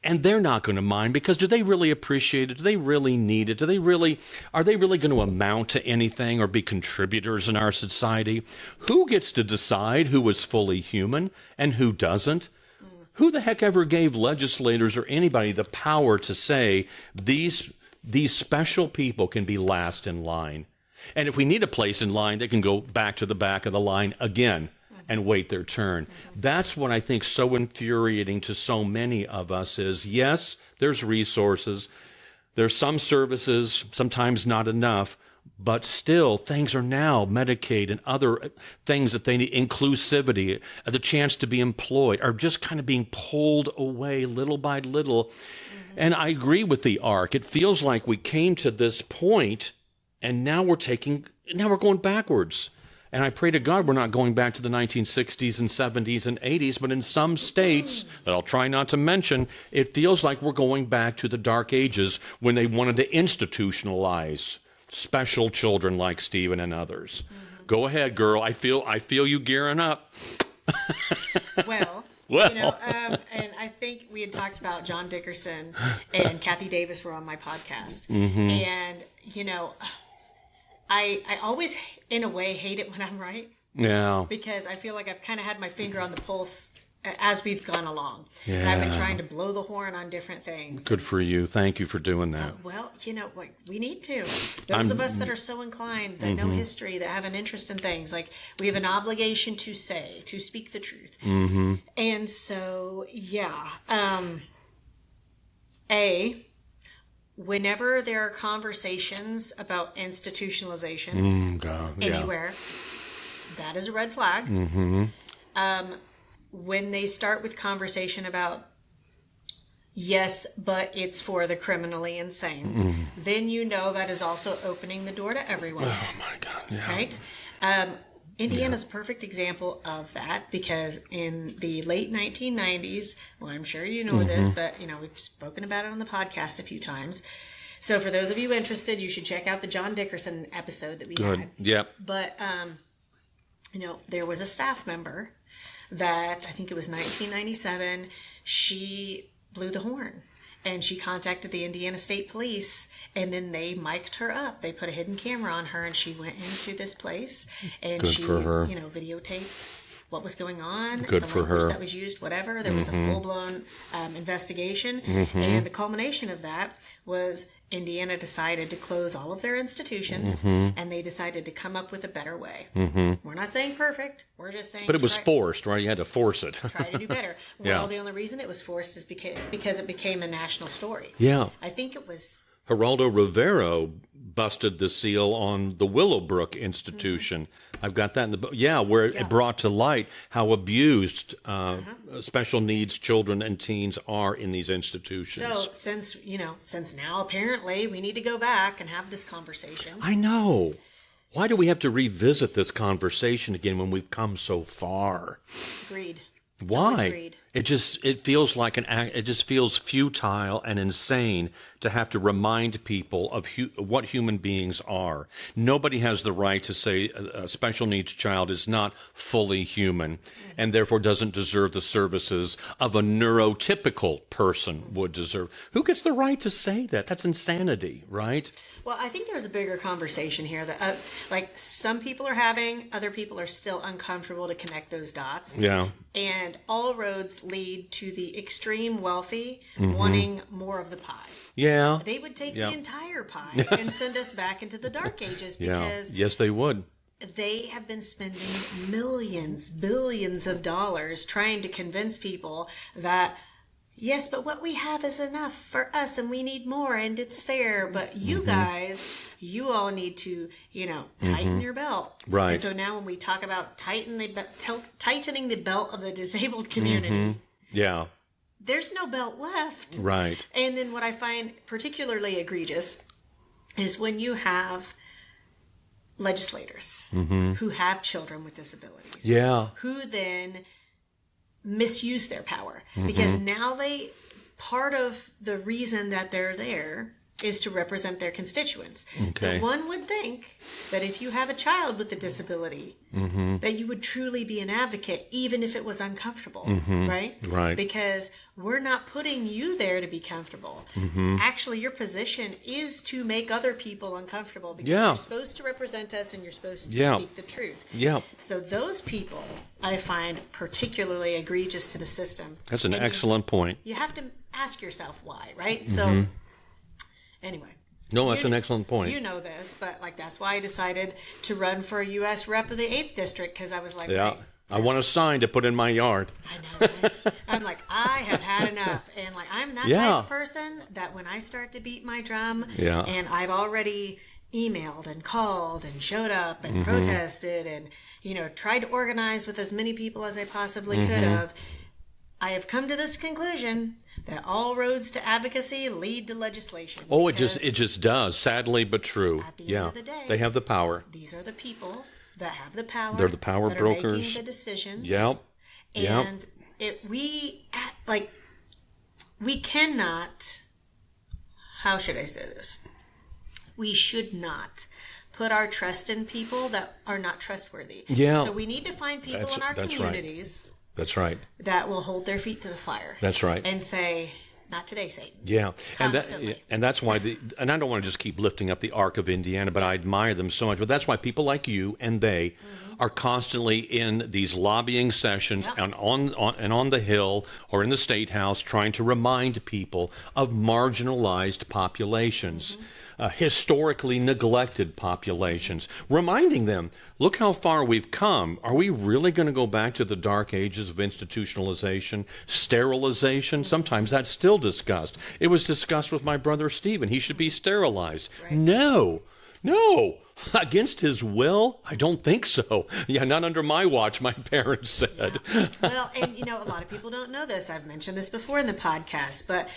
Speaker 2: and they're not going to mind, because do they really appreciate it? Do they really need it? Are they really going to amount to anything or be contributors in our society? Who gets to decide who is fully human and who doesn't? Who the heck ever gave legislators or anybody the power to say these special people can be last in line? And if we need a place in line, they can go back to the back of the line again and wait their turn. That's what I think so infuriating to so many of us is, yes, there's resources, there's some services, sometimes not enough, but still things are now, Medicaid and other things that they need, inclusivity, the chance to be employed, are just kind of being pulled away little by little. And I agree with the ARC. It feels like we came to this point and now we're going backwards. And I pray to God we're not going back to the 1960s and 70s and 80s, but in some states that I'll try not to mention, it feels like we're going back to the dark ages when they wanted to institutionalize special children like Stephen and others. Go ahead, girl. I feel you gearing up.
Speaker 1: Well, you know, and I think we had talked about John Dickerson and Kathy Davis were on my podcast. And, you know, I always, in a way, hate it when I'm right.
Speaker 2: Yeah.
Speaker 1: Because I feel like I've kind of had my finger on the pulse as we've gone along. Yeah. And I've been trying to blow the horn on different things.
Speaker 2: Good for you. Thank you for doing that.
Speaker 1: Well, you know, like, we need to. Those of us that are so inclined, that know history, that have an interest in things, like, we have an obligation to speak the truth. And so, yeah. Whenever there are conversations about institutionalization anywhere, that is a red flag. When they start with conversation about, yes, but it's for the criminally insane, then you know that is also opening the door to everyone.
Speaker 2: Oh, my God, yeah.
Speaker 1: Right? Indiana's a perfect example of that, because in the late 1990s, well, I'm sure you know this, but, you know, we've spoken about it on the podcast a few times. So for those of you interested, you should check out the John Dickerson episode that we had.
Speaker 2: Yep.
Speaker 1: But, you know, there was a staff member that, I think it was 1997, she blew the horn. and she contacted the Indiana State Police, and then they mic'd her up. They put a hidden camera on her, and she went into this place, and
Speaker 2: Good
Speaker 1: she,
Speaker 2: for her.
Speaker 1: videotaped what was going on,
Speaker 2: Good
Speaker 1: the
Speaker 2: for
Speaker 1: language
Speaker 2: her.
Speaker 1: that was used, whatever. There was a full-blown investigation,
Speaker 2: Mm-hmm.
Speaker 1: and the culmination of that was Indiana decided to close all of their institutions,
Speaker 2: Mm-hmm.
Speaker 1: and they decided to come up with a better way. We're not saying perfect. We're just saying...
Speaker 2: But it was forced, right? You had to force it.
Speaker 1: Try to do better.
Speaker 2: Yeah.
Speaker 1: Well, the only reason it was forced is because it became a national story.
Speaker 2: Yeah.
Speaker 1: I think it was...
Speaker 2: Geraldo Rivero busted the seal on the Willowbrook Institution. I've got that in the book. Yeah, where it brought to light how abused special needs children and teens are in these institutions.
Speaker 1: So since now apparently we need to go back and have this conversation.
Speaker 2: I know. Why do we have to revisit this conversation again when we've come so far?
Speaker 1: Agreed. It's
Speaker 2: Why?
Speaker 1: always agreed.
Speaker 2: It feels like it just feels futile and insane to have to remind people of what human beings are. Nobody has the right to say a special needs child is not fully human and therefore doesn't deserve the services of a neurotypical person would deserve. Who gets the right to say that? That's insanity, right?
Speaker 1: Well, I think there's a bigger conversation here that, like, some people are having, other people are still uncomfortable to connect those dots.
Speaker 2: Yeah.
Speaker 1: And all roads lead to the extreme wealthy wanting more of the pie.
Speaker 2: Yeah.
Speaker 1: They would take the entire pie and send us back into the dark ages because
Speaker 2: Yes, they would.
Speaker 1: they have been spending millions, billions of dollars trying to convince people that, yes, but what we have is enough for us and we need more and it's fair. But you guys, you all need to, tighten your belt.
Speaker 2: Right.
Speaker 1: And so now when we talk about tightening the belt of the disabled community,
Speaker 2: Yeah.
Speaker 1: there's no belt left.
Speaker 2: Right.
Speaker 1: And then what I find particularly egregious is when you have legislators who have children with disabilities.
Speaker 2: Yeah.
Speaker 1: Who then misuse their power. Because now part of the reason that they're there is to represent their constituents.
Speaker 2: Okay.
Speaker 1: So one would think that if you have a child with a disability, that you would truly be an advocate, even if it was uncomfortable, right?
Speaker 2: Right.
Speaker 1: Because we're not putting you there to be comfortable. Actually, your position is to make other people uncomfortable because you're supposed to represent us and you're supposed to speak the truth.
Speaker 2: Yeah.
Speaker 1: So those people I find particularly egregious to the system.
Speaker 2: That's an excellent point.
Speaker 1: You have to ask yourself why, right? So anyway.
Speaker 2: No, that's an excellent point.
Speaker 1: You know this, but that's why I decided to run for a U.S. rep of the 8th District, because I was like,
Speaker 2: Yeah.
Speaker 1: right,
Speaker 2: I want a sign to put in my yard.
Speaker 1: I know, right? I'm like, I have had enough. And I'm that type of person that when I start to beat my drum, and I've already emailed and called and showed up and protested and, tried to organize with as many people as I possibly could have, I have come to this conclusion that all roads to advocacy lead to legislation.
Speaker 2: Oh, it just does, sadly but true.
Speaker 1: At the end of the day,
Speaker 2: they have the power.
Speaker 1: These are the people that have the power.
Speaker 2: They're the power
Speaker 1: that
Speaker 2: brokers.
Speaker 1: are making the decisions.
Speaker 2: Yep.
Speaker 1: And we cannot. How should I say this? We should not put our trust in people that are not trustworthy.
Speaker 2: Yeah.
Speaker 1: So we need to find people in our communities.
Speaker 2: That's right.
Speaker 1: That will hold their feet to the fire.
Speaker 2: That's right.
Speaker 1: And say, not today, Satan.
Speaker 2: Yeah.
Speaker 1: Constantly.
Speaker 2: And that's why and I don't want to just keep lifting up the Arc of Indiana, but I admire them so much. But that's why people like you and they are constantly in these lobbying sessions and on the Hill or in the State House trying to remind people of marginalized populations. Historically neglected populations, reminding them, look how far we've come. Are we really going to go back to the dark ages of institutionalization, sterilization? Sometimes that's still discussed. It was discussed with my brother Stephen. He should be sterilized. Right. No. Against his will? I don't think so. Yeah, not under my watch, my parents said.
Speaker 1: Yeah. Well, and a lot of people don't know this. I've mentioned this before in the podcast, but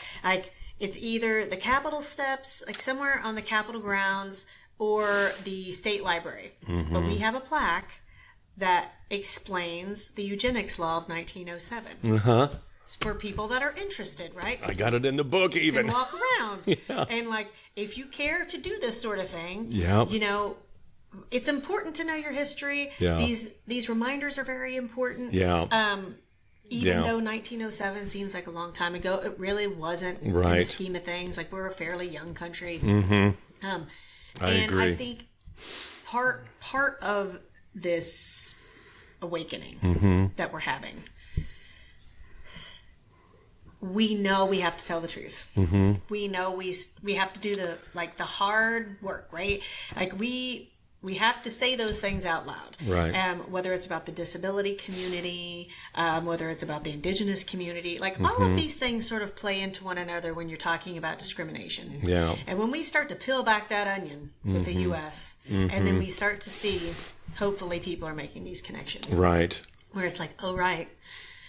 Speaker 1: it's either the Capitol steps, somewhere on the Capitol grounds, or the state library. But we have a plaque that explains the eugenics law of 1907. For people that are interested, right?
Speaker 2: I got it in the book even.
Speaker 1: You can walk around. And if you care to do this sort of thing, it's important to know your history.
Speaker 2: Yeah.
Speaker 1: These reminders are very important.
Speaker 2: Yeah.
Speaker 1: Even though 1907 seems like a long time ago, it really wasn't in the scheme of things. Like, we're a fairly young country.
Speaker 2: I agree.
Speaker 1: I think part of this awakening that we're having, we know we have to tell the truth. We know we have to do the hard work, right? Like, we have to say those things out loud.
Speaker 2: Right.
Speaker 1: Whether it's about the disability community, whether it's about the indigenous community, like all of these things sort of play into one another when you're talking about discrimination.
Speaker 2: Yeah.
Speaker 1: And when we start to peel back that onion with the U.S., and then we start to see, hopefully people are making these connections.
Speaker 2: Right.
Speaker 1: Where it's like, oh, right,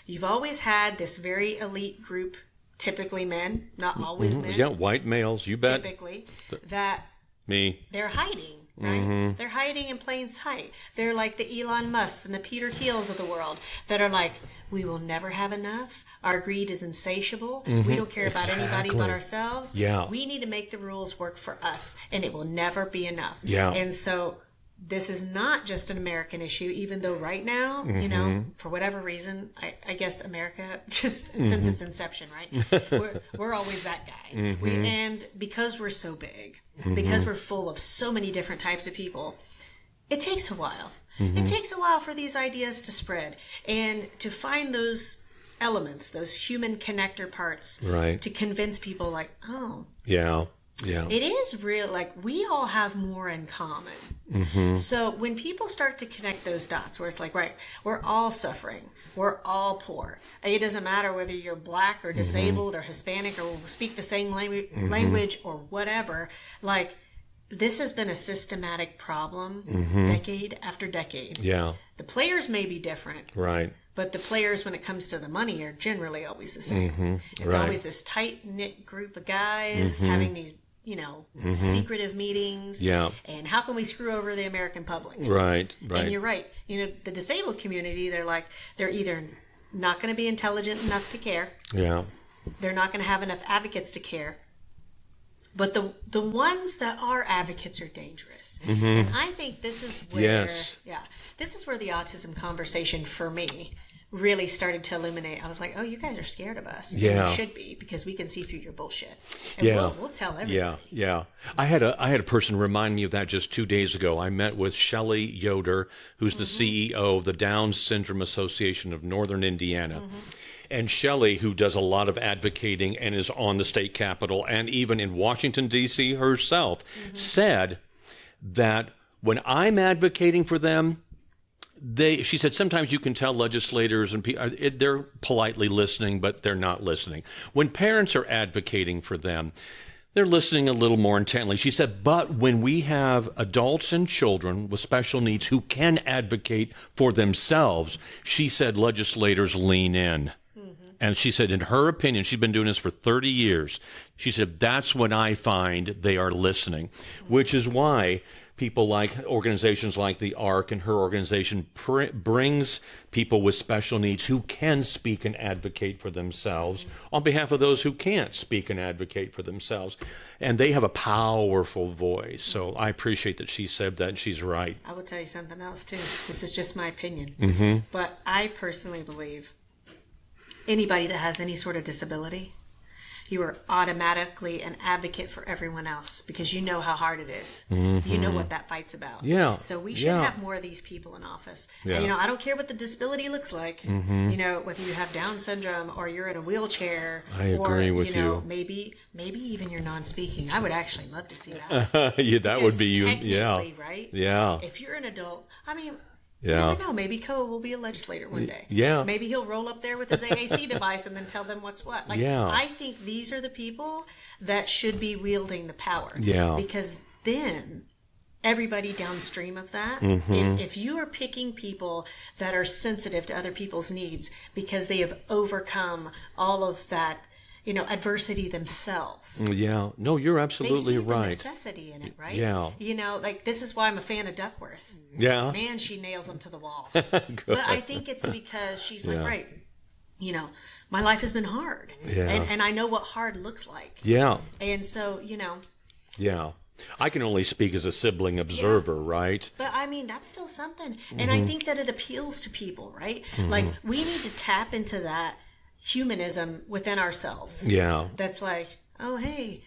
Speaker 1: you've always had this very elite group, typically men, not always men.
Speaker 2: Yeah, white males, you bet.
Speaker 1: Typically, that
Speaker 2: Me.
Speaker 1: they're hiding. Right? They're hiding in plain sight. They're like the Elon Musks and the Peter Thiels of the world that are like, we will never have enough. Our greed is insatiable. We don't care about anybody but ourselves.
Speaker 2: Yeah.
Speaker 1: We need to make the rules work for us, and it will never be enough.
Speaker 2: Yeah.
Speaker 1: And so this is not just an American issue, even though right now, you know, for whatever reason, I guess America, just since its inception, right? We're always that guy. And because we're so big, because we're full of so many different types of people, it takes a while. It takes a while for these ideas to spread and to find those elements, those human connector parts, to convince people like, oh,
Speaker 2: yeah.
Speaker 1: It is real. Like, we all have more in common. So when people start to connect those dots, where it's like, right, we're all suffering, we're all poor. It doesn't matter whether you're black or disabled or Hispanic or speak the same language or whatever. Like, this has been a systematic problem, decade after decade.
Speaker 2: Yeah.
Speaker 1: The players may be different.
Speaker 2: Right.
Speaker 1: But the players, when it comes to the money, are generally always the same. It's always this tight-knit group of guys having these, you know, secretive meetings.
Speaker 2: Yeah.
Speaker 1: And how can we screw over the American public?
Speaker 2: Right.
Speaker 1: And you're right. You know, the disabled community, they're either not going to be intelligent enough to care.
Speaker 2: Yeah.
Speaker 1: They're not going to have enough advocates to care. But the ones that are advocates are dangerous. And I think this is where, this is where the autism conversation for me really started to illuminate. I was like, oh, you guys are scared of us.
Speaker 2: Yeah.
Speaker 1: And you should be, because we can see through your bullshit. And we'll tell everybody.
Speaker 2: Yeah. I had a person remind me of that just 2 days ago. I met with Shelley Yoder, who's the CEO of the Down Syndrome Association of Northern Indiana. And Shelley, who does a lot of advocating and is on the state capitol and even in Washington, D.C. herself, said that when I'm advocating for them, she said, sometimes you can tell legislators and they're politely listening, but they're not listening. When parents are advocating for them, they're listening a little more intently. She said, but when we have adults and children with special needs who can advocate for themselves, she said legislators lean in. And she said, in her opinion, she's been doing this for 30 years. She said, that's when I find they are listening, which is why people like organizations like the ARC and her organization brings people with special needs who can speak and advocate for themselves on behalf of those who can't speak and advocate for themselves. And they have a powerful voice. So I appreciate that she said that, and she's right.
Speaker 1: I will tell you something else, too. This is just my opinion. But I personally believe anybody that has any sort of disability, you are automatically an advocate for everyone else, because you know how hard it is. You know what that fight's about.
Speaker 2: Yeah.
Speaker 1: So we should have more of these people in office.
Speaker 2: Yeah.
Speaker 1: And, you know, I don't care what the disability looks like. You know, whether you have Down syndrome or you're in a wheelchair.
Speaker 2: I agree with
Speaker 1: you. Know, maybe even you're non-speaking. I would actually love to see that.
Speaker 2: Yeah, that
Speaker 1: because
Speaker 2: would be you.
Speaker 1: technically, right?
Speaker 2: Yeah.
Speaker 1: If you're an adult, I mean,
Speaker 2: Yeah.
Speaker 1: You never know. Maybe Ko will be a legislator one day.
Speaker 2: Yeah.
Speaker 1: Maybe he'll roll up there with his AAC device and then tell them what's what. Like,
Speaker 2: Yeah.
Speaker 1: I think these are the people that should be wielding the power.
Speaker 2: Yeah.
Speaker 1: Because then everybody downstream of that, if you are picking people that are sensitive to other people's needs because they have overcome all of that, you know, adversity themselves.
Speaker 2: Yeah. No, you're absolutely
Speaker 1: they see
Speaker 2: right.
Speaker 1: the necessity in it, right?
Speaker 2: Yeah.
Speaker 1: You know, like, this is why I'm a fan of Duckworth.
Speaker 2: Yeah.
Speaker 1: Man, she nails them to the wall.
Speaker 2: Good.
Speaker 1: But I think it's because she's like, right, you know, my life has been hard.
Speaker 2: Yeah.
Speaker 1: And I know what hard looks like.
Speaker 2: Yeah.
Speaker 1: And so, you know.
Speaker 2: Yeah. I can only speak as a sibling observer, right?
Speaker 1: But I mean, that's still something. And I think that it appeals to people, right? Like, we need to tap into that humanism within ourselves.
Speaker 2: Yeah.
Speaker 1: That's like, oh, hey,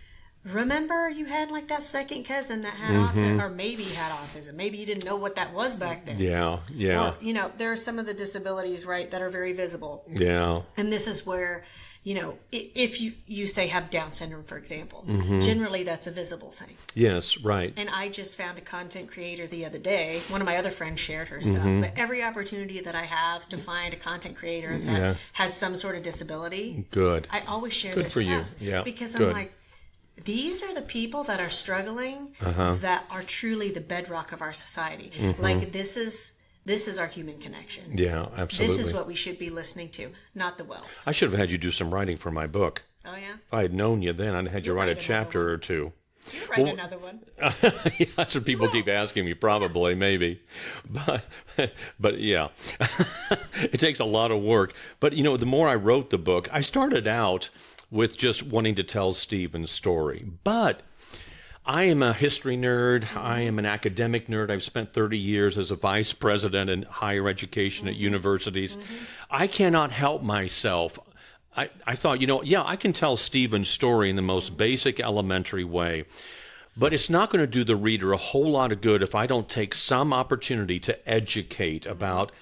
Speaker 1: remember you had like that second cousin that had autism, or maybe had autism. Maybe you didn't know what that was back then.
Speaker 2: Yeah, yeah.
Speaker 1: Or, you know, there are some of the disabilities, right, that are very visible.
Speaker 2: Yeah.
Speaker 1: And this is where, you know, if you say have Down syndrome, for example, generally that's a visible thing.
Speaker 2: Yes, right.
Speaker 1: And I just found a content creator the other day. One of my other friends shared her stuff. But every opportunity that I have to find a content creator that has some sort of disability,
Speaker 2: Good.
Speaker 1: I always share
Speaker 2: Good
Speaker 1: their
Speaker 2: for you.
Speaker 1: stuff.
Speaker 2: Yeah.
Speaker 1: Because
Speaker 2: Good.
Speaker 1: I'm like, these are the people that are struggling that are truly the bedrock of our society. Like, this is our human connection.
Speaker 2: Yeah, absolutely.
Speaker 1: This is what we should be listening to, not the wealth.
Speaker 2: I should have had you do some writing for my book.
Speaker 1: Oh, yeah?
Speaker 2: If I had known you then, I'd had you write a
Speaker 1: write
Speaker 2: chapter
Speaker 1: another
Speaker 2: or two.
Speaker 1: You write another one.
Speaker 2: Yeah, that's what people keep asking me, probably, maybe. But yeah, it takes a lot of work. But, you know, the more I wrote the book, I started out with just wanting to tell Stephen's story. But I am a history nerd. I am an academic nerd. I've spent 30 years as a vice president in higher education at universities. I cannot help myself. I thought, you know, yeah, I can tell Stephen's story in the most basic, elementary way. But it's not going to do the reader a whole lot of good if I don't take some opportunity to educate about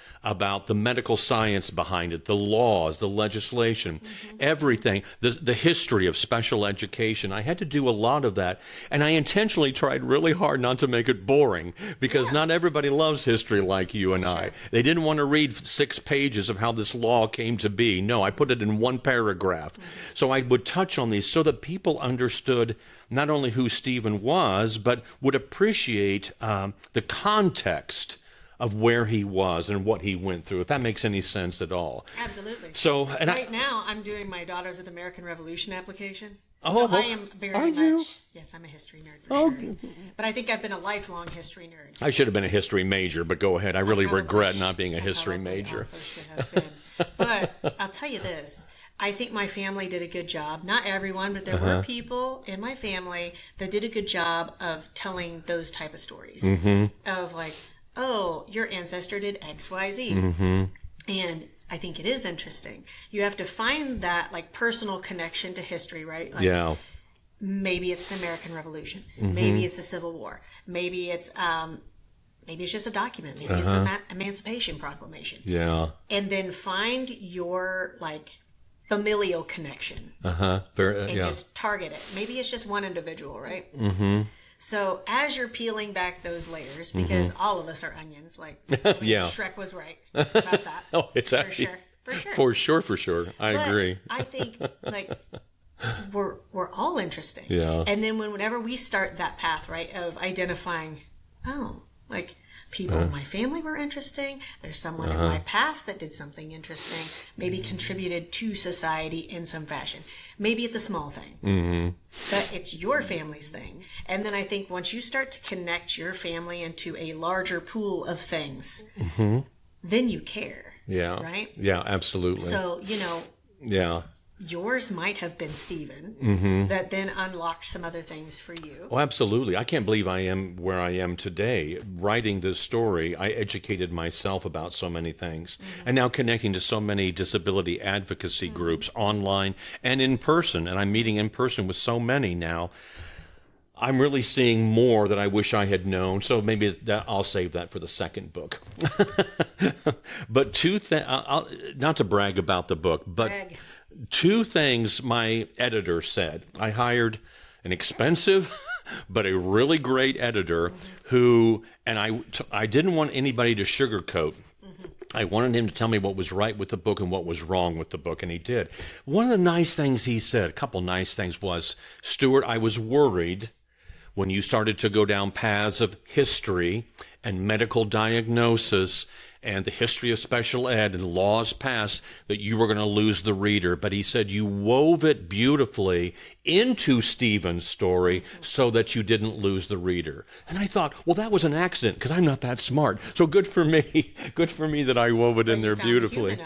Speaker 2: the medical science behind it, the laws, the legislation, everything, the history of special education. I had to do a lot of that. And I intentionally tried really hard not to make it boring, because not everybody loves history like you and I. They didn't want to read 6 pages of how this law came to be. No, I put it in 1 paragraph. So I would touch on these so that people understood not only who Stephen was, but would appreciate the context of where he was and what he went through, if that makes any sense at all.
Speaker 1: Absolutely.
Speaker 2: So, and
Speaker 1: right now, I'm doing my Daughters of the American Revolution application.
Speaker 2: Oh,
Speaker 1: so I am very much, yes, I'm a history nerd for sure. But I think I've been a lifelong history nerd.
Speaker 2: I should have been a history major, but go ahead. I really regret not being a history major.
Speaker 1: Also should have been. But I'll tell you this. I think my family did a good job. Not everyone, but there were people in my family that did a good job of telling those type of stories. Of like, oh, your ancestor did X, Y, Z. And I think it is interesting. You have to find that like personal connection to history, right? Like, maybe it's the American Revolution. Maybe it's the Civil War. Maybe it's just a document. Maybe it's the Emancipation Proclamation. Yeah. And then find your like familial connection. Just target it. Maybe it's just one individual, right? So as you're peeling back those layers, because all of us are onions, like Shrek was right about that.
Speaker 2: Oh, it's actually for sure. I agree.
Speaker 1: I think like we're all interesting. Yeah. And then whenever we start that path, right, of identifying, like people in my family were interesting. There's someone in my past that did something interesting, maybe contributed to society in some fashion. Maybe it's a small thing, but it's your family's thing. And then I think once you start to connect your family into a larger pool of things, then you care. Yeah. Right?
Speaker 2: Yeah, absolutely.
Speaker 1: So, you know, yours might have been Stephen that then unlocked some other things for you.
Speaker 2: Oh, absolutely. I can't believe I am where I am today. Writing this story, I educated myself about so many things. And now connecting to so many disability advocacy groups online and in person. And I'm meeting in person with so many now. I'm really seeing more that I wish I had known. So maybe I'll save that for the second book. But not to brag about the book, but... Two things my editor said. I hired an expensive but a really great editor who, and I didn't want anybody to sugarcoat. I wanted him to tell me what was right with the book and what was wrong with the book, and he did. One of the nice things he said, a couple nice things, was, Stuart, I was worried when you started to go down paths of history and medical diagnosis and the history of special ed and laws passed, that you were going to lose the reader. But he said you wove it beautifully into Stephen's story so that you didn't lose the reader. And I thought, well, that was an accident because I'm not that smart. So good for me. Good for me that I wove it in there beautifully.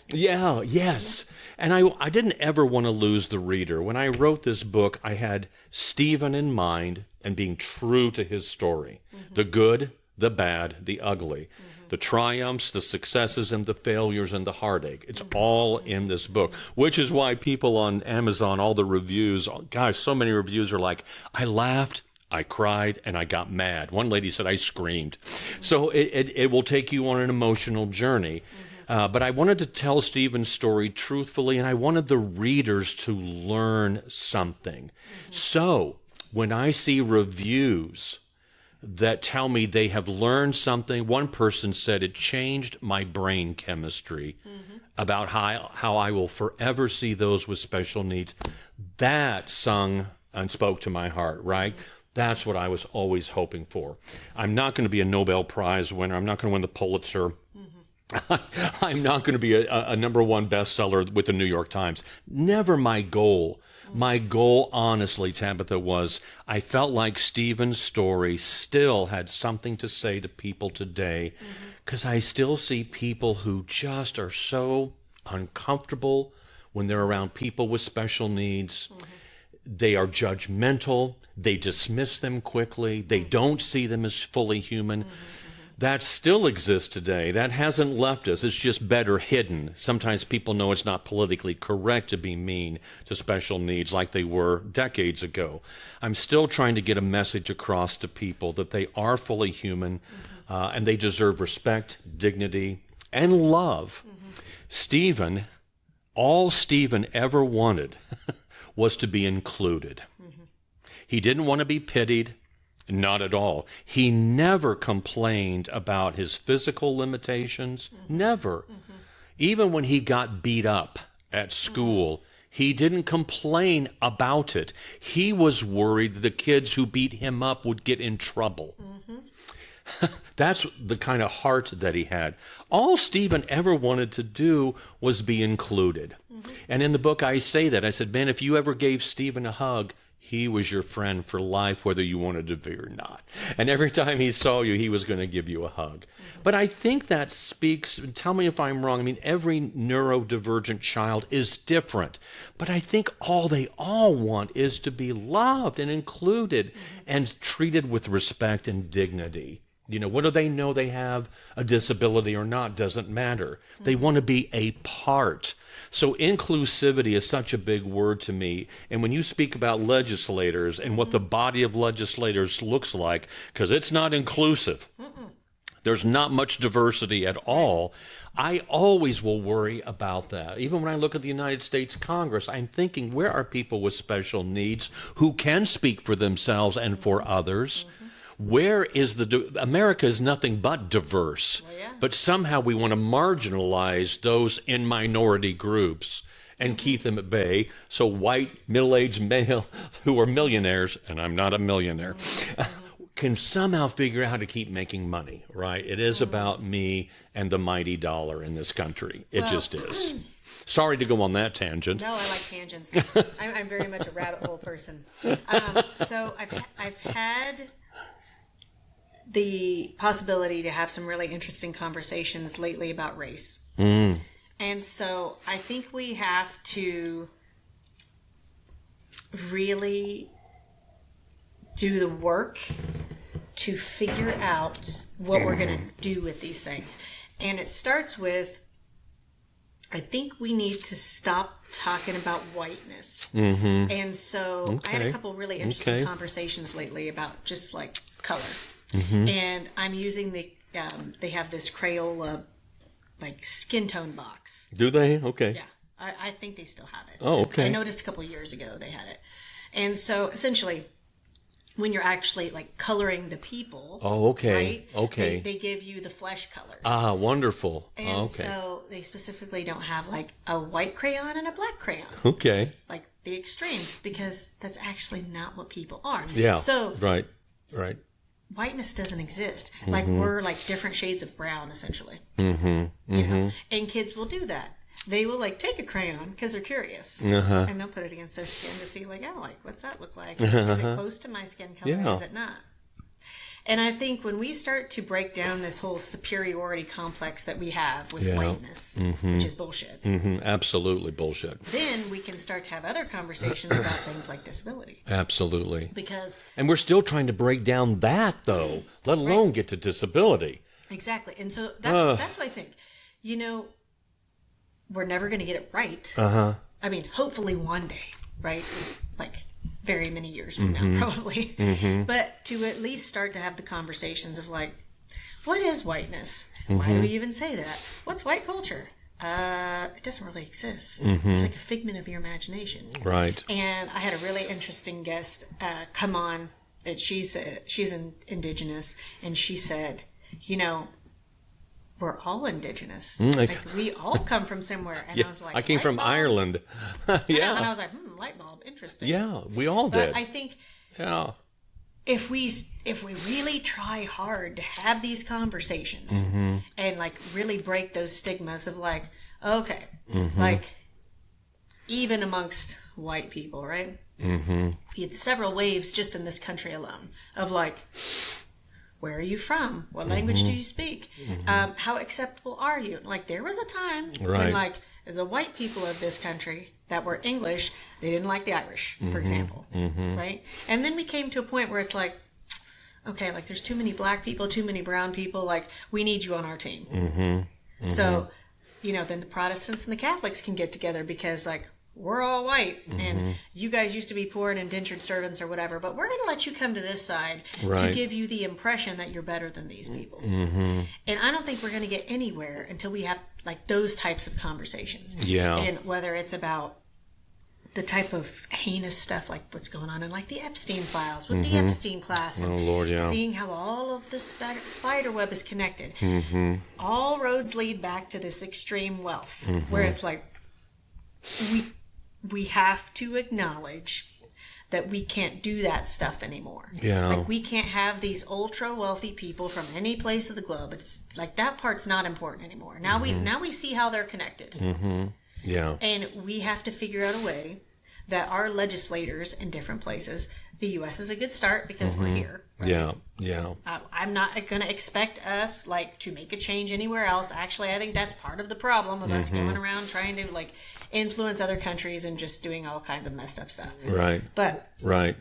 Speaker 2: Yeah, yes. And I didn't ever want to lose the reader. When I wrote this book, I had Stephen in mind and being true to his story. The good, the bad, the ugly, the triumphs, the successes, and the failures, and the heartache. It's all in this book, which is why people on Amazon, all the reviews, gosh, so many reviews are like, I laughed, I cried, and I got mad. One lady said I screamed. So it will take you on an emotional journey. But I wanted to tell Stephen's story truthfully, and I wanted the readers to learn something. So when I see reviews that tell me they have learned something, one person said it changed my brain chemistry about how I will forever see those with special needs. That sung and spoke to my heart, right? That's what I was always hoping for. I'm not going to be a Nobel Prize winner. I'm not going to win the Pulitzer. I'm not going to be a number one bestseller with the New York Times. Never my goal. My goal, honestly, Tabitha, was I felt like Stephen's story still had something to say to people today, because I still see people who just are so uncomfortable when they're around people with special needs. They are judgmental. They dismiss them quickly. They don't see them as fully human. That still exists today. That hasn't left us. It's just better hidden. Sometimes people know it's not politically correct to be mean to special needs like they were decades ago. I'm still trying to get a message across to people that they are fully human and they deserve respect, dignity, and love. Stephen, all Stephen ever wanted was to be included. He didn't want to be pitied. Not at all. He never complained about his physical limitations. Never. Even when he got beat up at school, he didn't complain about it. He was worried the kids who beat him up would get in trouble. That's the kind of heart that he had. All Stephen ever wanted to do was be included. And in the book, I say that. I said, man, if you ever gave Stephen a hug, he was your friend for life, whether you wanted to be or not. And every time he saw you, he was going to give you a hug. But I think that speaks, tell me if I'm wrong, I mean, every neurodivergent child is different. But I think all they all want is to be loved and included and treated with respect and dignity. You know, whether they know they have a disability or not doesn't matter. They want to be a part. So inclusivity is such a big word to me. And when you speak about legislators and what the body of legislators looks like, because it's not inclusive, there's not much diversity at all, I always will worry about that. Even when I look at the United States Congress, I'm thinking, where are people with special needs who can speak for themselves and for others? Where is America is nothing but diverse, but somehow we want to marginalize those in minority groups and keep them at bay. So white, middle-aged male who are millionaires, and I'm not a millionaire, can somehow figure out how to keep making money, right? It is about me and the mighty dollar in this country. It just is. Sorry to go on that tangent.
Speaker 1: No, I like tangents. I'm very much a rabbit hole person. So I've had the possibility to have some really interesting conversations lately about race. And so I think we have to really do the work to figure out what we're going to do with these things. And it starts with, I think we need to stop talking about whiteness. And so I had a couple really interesting conversations lately about just like color. And I'm using they have this Crayola like skin tone box.
Speaker 2: Do they? Okay.
Speaker 1: Yeah. I think they still have it.
Speaker 2: Oh, okay.
Speaker 1: I noticed a couple of years ago they had it. And so essentially, when you're actually like coloring the people.
Speaker 2: Oh, okay.
Speaker 1: Right?
Speaker 2: Okay.
Speaker 1: They give you the flesh colors.
Speaker 2: Ah, wonderful.
Speaker 1: And so they specifically don't have like a white crayon and a black crayon.
Speaker 2: Okay.
Speaker 1: Like the extremes, because that's actually not what people are.
Speaker 2: Yeah.
Speaker 1: So
Speaker 2: right.
Speaker 1: Whiteness doesn't exist. Like we're like different shades of brown, essentially. You know? And kids will do that. They will like take a crayon because they're curious, and they'll put it against their skin to see like, oh, like what's that look like? Is it close to my skin color?
Speaker 2: Yeah.
Speaker 1: Is it not? And I think when we start to break down this whole superiority complex that we have with whiteness, which is bullshit,
Speaker 2: Absolutely bullshit.
Speaker 1: then we can start to have other conversations about things like disability.
Speaker 2: Absolutely.
Speaker 1: And
Speaker 2: we're still trying to break down that, though, let alone get to disability.
Speaker 1: Exactly. And so that's what I think. We're never going to get it right. I mean, hopefully one day, right? Like very many years from now, probably. But to at least start to have the conversations of like, what is whiteness? Why do we even say that? What's white culture? It doesn't really exist. It's like a figment of your imagination.
Speaker 2: Right.
Speaker 1: And I had a really interesting guest come on. She's indigenous, and she said, we're all indigenous. Like we all come from somewhere. And I was like,
Speaker 2: I came from Ireland.
Speaker 1: Yeah. And I was like, light bulb, interesting.
Speaker 2: Yeah, we all did.
Speaker 1: But I think if we really try hard to have these conversations and like really break those stigmas of like, okay, like even amongst white people, right? We had several waves just in this country alone of like, where are you from? What language do you speak? How acceptable are you? Like there was a time when like the white people of this country that were English, they didn't like the Irish, for example, right? And then we came to a point where it's like, okay, like there's too many black people, too many brown people, like we need you on our team. So, then the Protestants and the Catholics can get together because like, we're all white and you guys used to be poor and indentured servants or whatever, but we're going to let you come to this side to give you the impression that you're better than these people. And I don't think we're going to get anywhere until we have like those types of conversations.
Speaker 2: Yeah.
Speaker 1: And whether it's about the type of heinous stuff like what's going on in like the Epstein files with the Epstein class and seeing how all of the spider web is connected. All roads lead back to this extreme wealth where it's like we have to acknowledge that we can't do that stuff anymore.
Speaker 2: Yeah.
Speaker 1: Like we can't have these ultra wealthy people from any place of the globe. It's like that part's not important anymore. Now we see how they're connected.
Speaker 2: Yeah.
Speaker 1: And we have to figure out a way that our legislators in different places, the U.S. is a good start because we're here. Right?
Speaker 2: Yeah.
Speaker 1: I'm not going to expect us like to make a change anywhere else. Actually, I think that's part of the problem of us going around trying to like influence other countries and just doing all kinds of messed up stuff.
Speaker 2: Right.
Speaker 1: But
Speaker 2: right.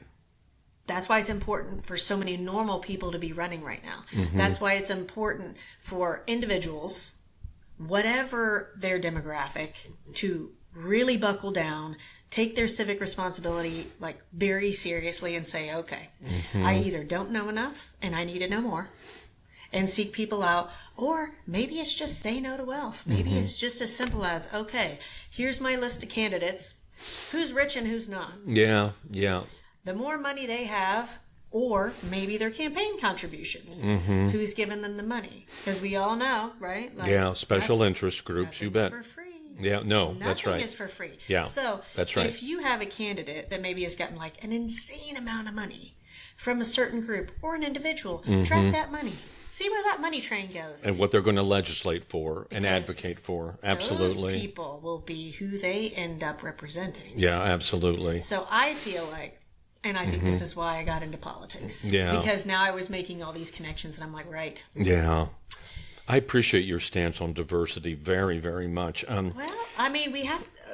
Speaker 1: That's why it's important for so many normal people to be running right now. That's why it's important for individuals, whatever their demographic, to really buckle down, take their civic responsibility like very seriously and say, okay, I either don't know enough and I need to know more and seek people out, or maybe it's just say no to wealth. Maybe it's just as simple as, okay, here's my list of candidates. Who's rich and who's not?
Speaker 2: Yeah.
Speaker 1: The more money they have, or maybe their campaign contributions. Who's giving them the money? Because we all know, right?
Speaker 2: Like, special interest groups, you bet.
Speaker 1: For free.
Speaker 2: Yeah, no, that's right.
Speaker 1: Nothing is for free.
Speaker 2: Yeah,
Speaker 1: so
Speaker 2: that's right.
Speaker 1: If you have a candidate that maybe has gotten like an insane amount of money from a certain group or an individual, track that money. See where that money train goes.
Speaker 2: And what they're going to legislate for and advocate for. Absolutely.
Speaker 1: Those people will be who they end up representing.
Speaker 2: Yeah, absolutely.
Speaker 1: So I feel like, and I think this is why I got into politics.
Speaker 2: Yeah.
Speaker 1: Because now I was making all these connections and I'm like, right.
Speaker 2: Yeah. I appreciate your stance on diversity very, very much.
Speaker 1: Well, I mean,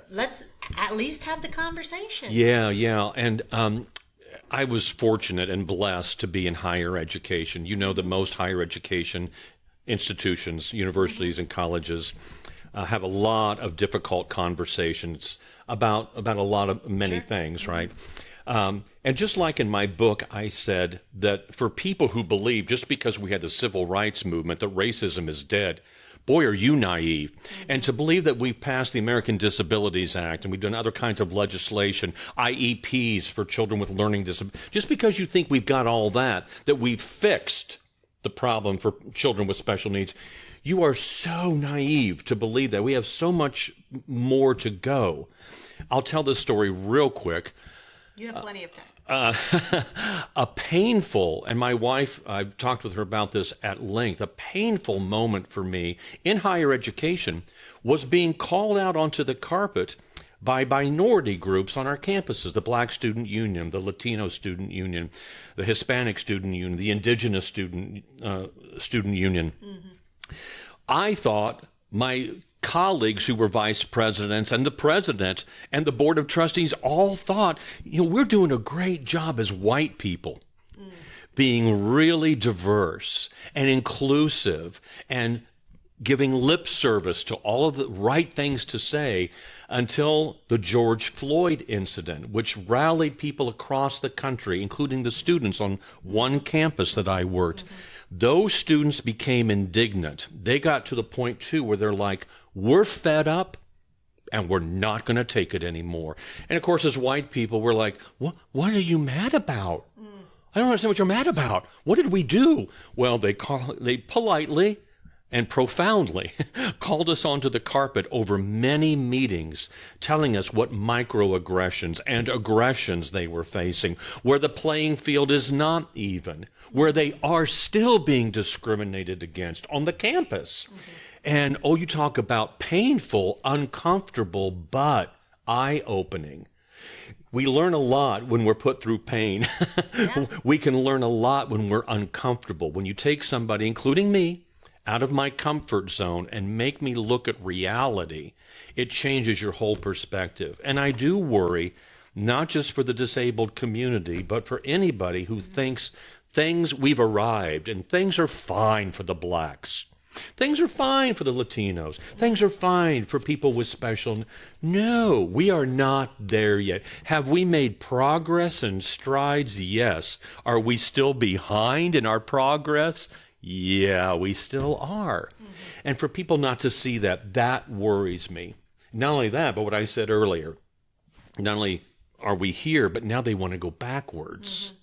Speaker 1: let's at least have the conversation.
Speaker 2: Yeah. And I was fortunate and blessed to be in higher education. You know that most higher education institutions, universities and colleges have a lot of difficult conversations about a lot of many things, right? And just like in my book, I said that for people who believe just because we had the civil rights movement that racism is dead, boy, are you naive. And to believe that we've passed the American Disabilities Act and we've done other kinds of legislation, IEPs for children with learning disabilities, just because you think we've got all that we've fixed the problem for children with special needs, you are so naive to believe that. We have so much more to go. I'll tell this story real quick.
Speaker 1: You have plenty of time.
Speaker 2: A painful, and my wife, I've talked with her about this at length, a painful moment for me in higher education was being called out onto the carpet by minority groups on our campuses, the Black Student Union, the Latino Student Union, the Hispanic Student Union, the Indigenous Student Union. Mm-hmm. I thought my colleagues who were vice presidents and the president and the board of trustees all thought, we're doing a great job as white people, being really diverse and inclusive and giving lip service to all of the right things to say, until the George Floyd incident, which rallied people across the country, including the students on one campus that I worked. Mm-hmm. Those students became indignant. They got to the point, too, where they're like, we're fed up and we're not going to take it anymore. And, of course, as white people, we're like, what are you mad about? I don't understand what you're mad about. What did we do? Well, they politely and profoundly called us onto the carpet over many meetings, telling us what microaggressions and aggressions they were facing, where the playing field is not even, where they are still being discriminated against on the campus. Mm-hmm. And, you talk about painful, uncomfortable, but eye-opening. We learn a lot when we're put through pain. Yeah. We can learn a lot when we're uncomfortable. When you take somebody, including me, out of my comfort zone and make me look at reality, it changes your whole perspective. And I do worry, not just for the disabled community, but for anybody who thinks we've arrived and things are fine for the blacks. Things are fine for the Latinos. Things are fine for people with special... No, we are not there yet. Have we made progress and strides? Yes. Are we still behind in our progress? Yeah, we still are. Mm-hmm. And for people not to see that worries me. Not only that, but what I said earlier, not only are we here, but now they want to go backwards. Mm-hmm.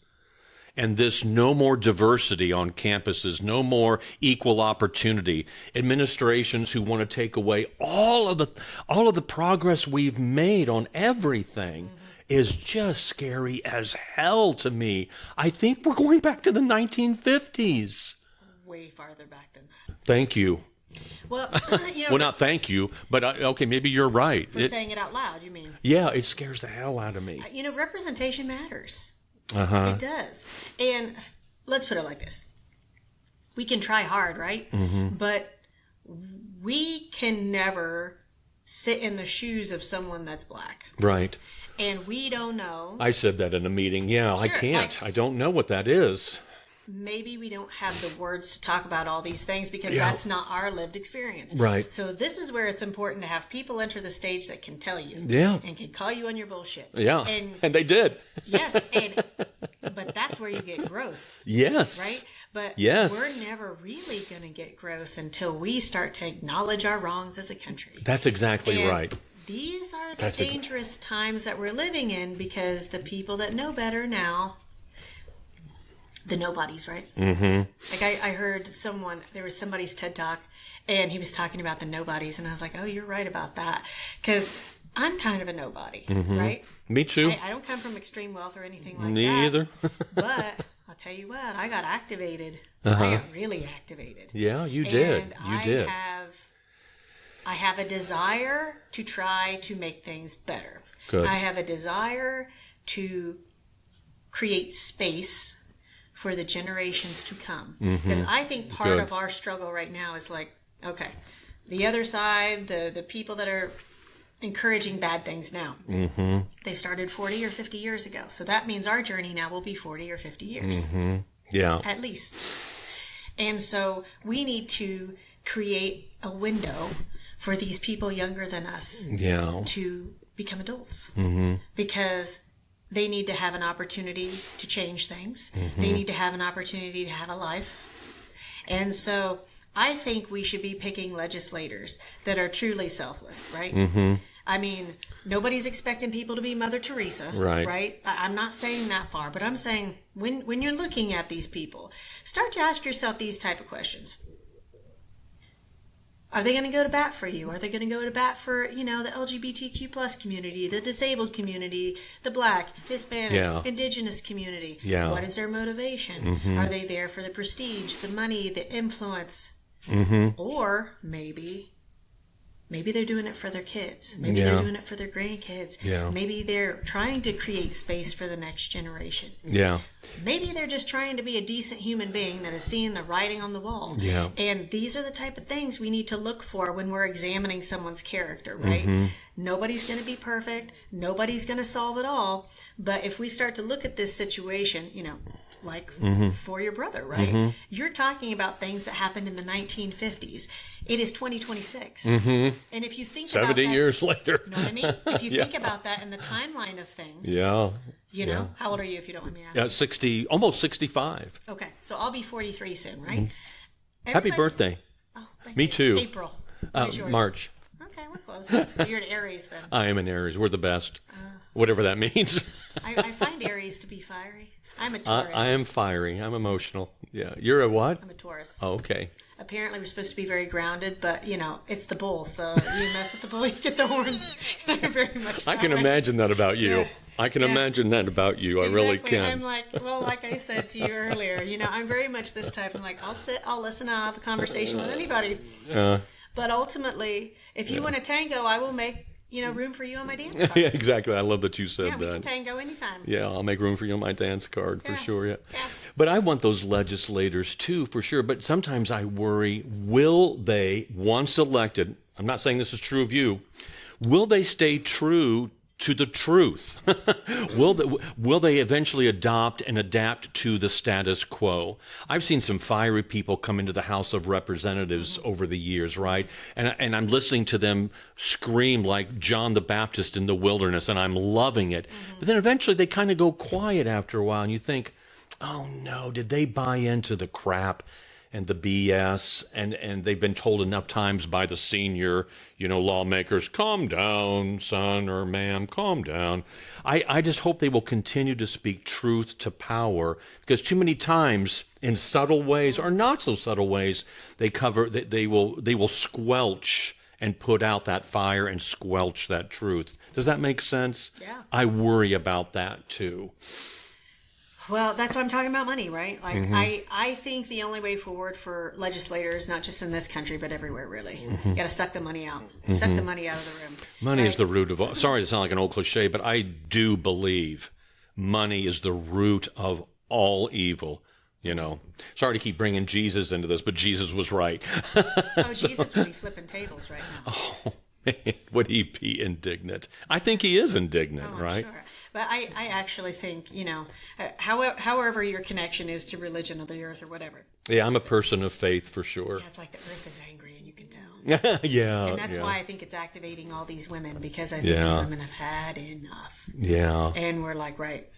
Speaker 2: And this no more diversity on campuses, no more equal opportunity, administrations who want to take away all of the progress we've made on everything. Mm-hmm. Is just scary as hell to me. I think we're going back to the 1950s.
Speaker 1: Way farther back than that.
Speaker 2: Thank you.
Speaker 1: Well,
Speaker 2: well, not thank you, but okay, maybe you're right.
Speaker 1: For saying it out loud, you mean?
Speaker 2: Yeah, it scares the hell out of me.
Speaker 1: Representation matters.
Speaker 2: Uh-huh.
Speaker 1: It does. And let's put it like this. We can try hard, right? Mm-hmm. But we can never sit in the shoes of someone that's black.
Speaker 2: Right.
Speaker 1: And we don't know.
Speaker 2: I said that in a meeting. Yeah, sure, I can't. I don't know what that is.
Speaker 1: Maybe we don't have the words to talk about all these things because that's not our lived experience.
Speaker 2: Right.
Speaker 1: So this is where it's important to have people enter the stage that can tell you.
Speaker 2: Yeah.
Speaker 1: And can call you on your bullshit.
Speaker 2: Yeah. And they did.
Speaker 1: Yes. But that's where you get growth.
Speaker 2: Yes.
Speaker 1: Right? But
Speaker 2: yes.
Speaker 1: We're never really going to get growth until we start to acknowledge our wrongs as a country.
Speaker 2: That's exactly right.
Speaker 1: These are the dangerous times that we're living in because the people that know better now... The nobodies, right? Mm-hmm. Like I heard there was somebody's TED Talk, and he was talking about the nobodies, and I was like, oh, you're right about that. Because I'm kind of a nobody, mm-hmm. right?
Speaker 2: Me too.
Speaker 1: I don't come from extreme wealth or anything like
Speaker 2: Me
Speaker 1: that.
Speaker 2: Me either.
Speaker 1: But I'll tell you what, I got activated. Uh-huh. I got really activated.
Speaker 2: Yeah, you did.
Speaker 1: And
Speaker 2: you did.
Speaker 1: I have a desire to try to make things better.
Speaker 2: Good.
Speaker 1: I have a desire to create space for the generations to come. Because I think part of our struggle right now is like, okay, the other side, the people that are encouraging bad things now, they started 40 or 50 years ago. So that means our journey now will be 40 or 50 years.
Speaker 2: Mm-hmm. Yeah.
Speaker 1: At least. And so we need to create a window for these people younger than us to become adults. Mm-hmm. Because they need to have an opportunity to change things. Mm-hmm. They need to have an opportunity to have a life. And so I think we should be picking legislators that are truly selfless, right? Mm-hmm. I mean, nobody's expecting people to be Mother Teresa, right? I'm not saying that far, but I'm saying when you're looking at these people, start to ask yourself these type of questions. Are they going to go to bat for you? Are they going to go to bat for, the LGBTQ plus community, the disabled community, the Black, Hispanic, Indigenous community?
Speaker 2: Yeah.
Speaker 1: What is their motivation? Mm-hmm. Are they there for the prestige, the money, the influence?
Speaker 2: Mm-hmm.
Speaker 1: Or maybe Maybe they're doing it for their kids. Maybe they're doing it for their grandkids.
Speaker 2: Yeah.
Speaker 1: Maybe they're trying to create space for the next generation.
Speaker 2: Yeah.
Speaker 1: Maybe they're just trying to be a decent human being that is seeing the writing on the wall.
Speaker 2: Yeah.
Speaker 1: And these are the type of things we need to look for when we're examining someone's character, right? Nobody's going to be perfect. Nobody's going to solve it all. But if we start to look at this situation, like for your brother, right? You're talking about things that happened in the 1950s. It is 2026. And if you think about
Speaker 2: 70
Speaker 1: that,
Speaker 2: years later.
Speaker 1: you know what I mean? If you think about that in the timeline of things,
Speaker 2: Yeah.
Speaker 1: how old are you if you don't mind me asking?
Speaker 2: Yeah, 60, almost 65.
Speaker 1: Okay, so I'll be 43 soon, right?
Speaker 2: Happy birthday.
Speaker 1: Oh, thank
Speaker 2: Me
Speaker 1: you.
Speaker 2: too.
Speaker 1: April. What is yours?
Speaker 2: March.
Speaker 1: Okay, we're close. So you're an Aries then.
Speaker 2: I am an Aries. We're the best. Whatever that means.
Speaker 1: I find Aries to be fiery. I'm a Taurus.
Speaker 2: I am fiery. I'm emotional. Yeah. You're a what?
Speaker 1: I'm a Taurus.
Speaker 2: Oh, okay.
Speaker 1: Apparently, we're supposed to be very grounded, but it's the bull. So you mess with the bull, you get the horns. And I'm very much.
Speaker 2: I can imagine that about you.
Speaker 1: Yeah.
Speaker 2: I can imagine that about you. I really can.
Speaker 1: I'm like, like I said to you earlier, I'm very much this type. I'm like, I'll sit, I'll listen, I'll have a conversation with anybody. But ultimately, if you want to tango, I will make room for you on my dance card.
Speaker 2: Yeah, exactly. I love that you said that.
Speaker 1: We can tango anytime.
Speaker 2: Yeah, I'll make room for you on my dance card for sure. Yeah.
Speaker 1: Yeah.
Speaker 2: But I want those legislators too, for sure. But sometimes I worry, will they, once elected, I'm not saying this is true of you, will they stay true to the truth? Will they eventually adopt and adapt to the status quo? I've seen some fiery people come into the House of Representatives over the years, right? And I'm listening to them scream like John the Baptist in the wilderness, and I'm loving it. But then eventually they kind of go quiet after a while, and you think, oh no, did they buy into the crap and the BS, and they've been told enough times by the senior, lawmakers, calm down, son or ma'am, calm down. I just hope they will continue to speak truth to power, because too many times, in subtle ways or not so subtle ways, they will squelch and put out that fire and squelch that truth. Does that make sense?
Speaker 1: Yeah.
Speaker 2: I worry about that too.
Speaker 1: Well, that's why I'm talking about money, right? Like, I think the only way forward for legislators, not just in this country, but everywhere, really, you got to suck the money out. Suck the money out of the room.
Speaker 2: Money is the root of all. Sorry to sound like an old cliche, but I do believe money is the root of all evil. Sorry to keep bringing Jesus into this, but Jesus was right.
Speaker 1: Oh, Jesus would be flipping tables right now.
Speaker 2: Oh, man, would he be indignant? I think he is indignant, right?
Speaker 1: Sure. But I actually think, however your connection is to religion of the earth or whatever.
Speaker 2: Yeah, I'm a person of faith for sure.
Speaker 1: Yeah, it's like the earth is angry and you can tell.
Speaker 2: Yeah.
Speaker 1: And that's why I think it's activating all these women, because I think these women have had enough.
Speaker 2: Yeah.
Speaker 1: And we're like, right,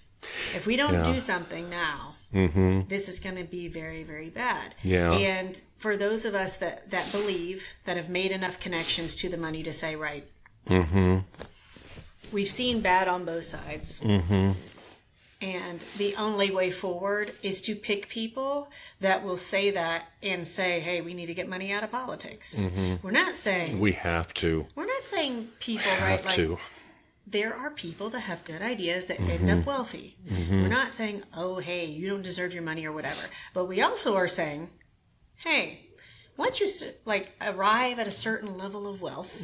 Speaker 1: if we don't do something now, this is going to be very, very bad.
Speaker 2: Yeah.
Speaker 1: And for those of us that believe, that have made enough connections to the money to say, right, we've seen bad on both sides. And the only way forward is to pick people that will say that and say, hey, we need to get money out of politics. We're not saying...
Speaker 2: We have to.
Speaker 1: We're not saying people,
Speaker 2: have
Speaker 1: right?
Speaker 2: to.
Speaker 1: Like, there are people that have good ideas that end up wealthy. We're not saying, oh, hey, you don't deserve your money or whatever. But we also are saying, hey, once you arrive at a certain level of wealth...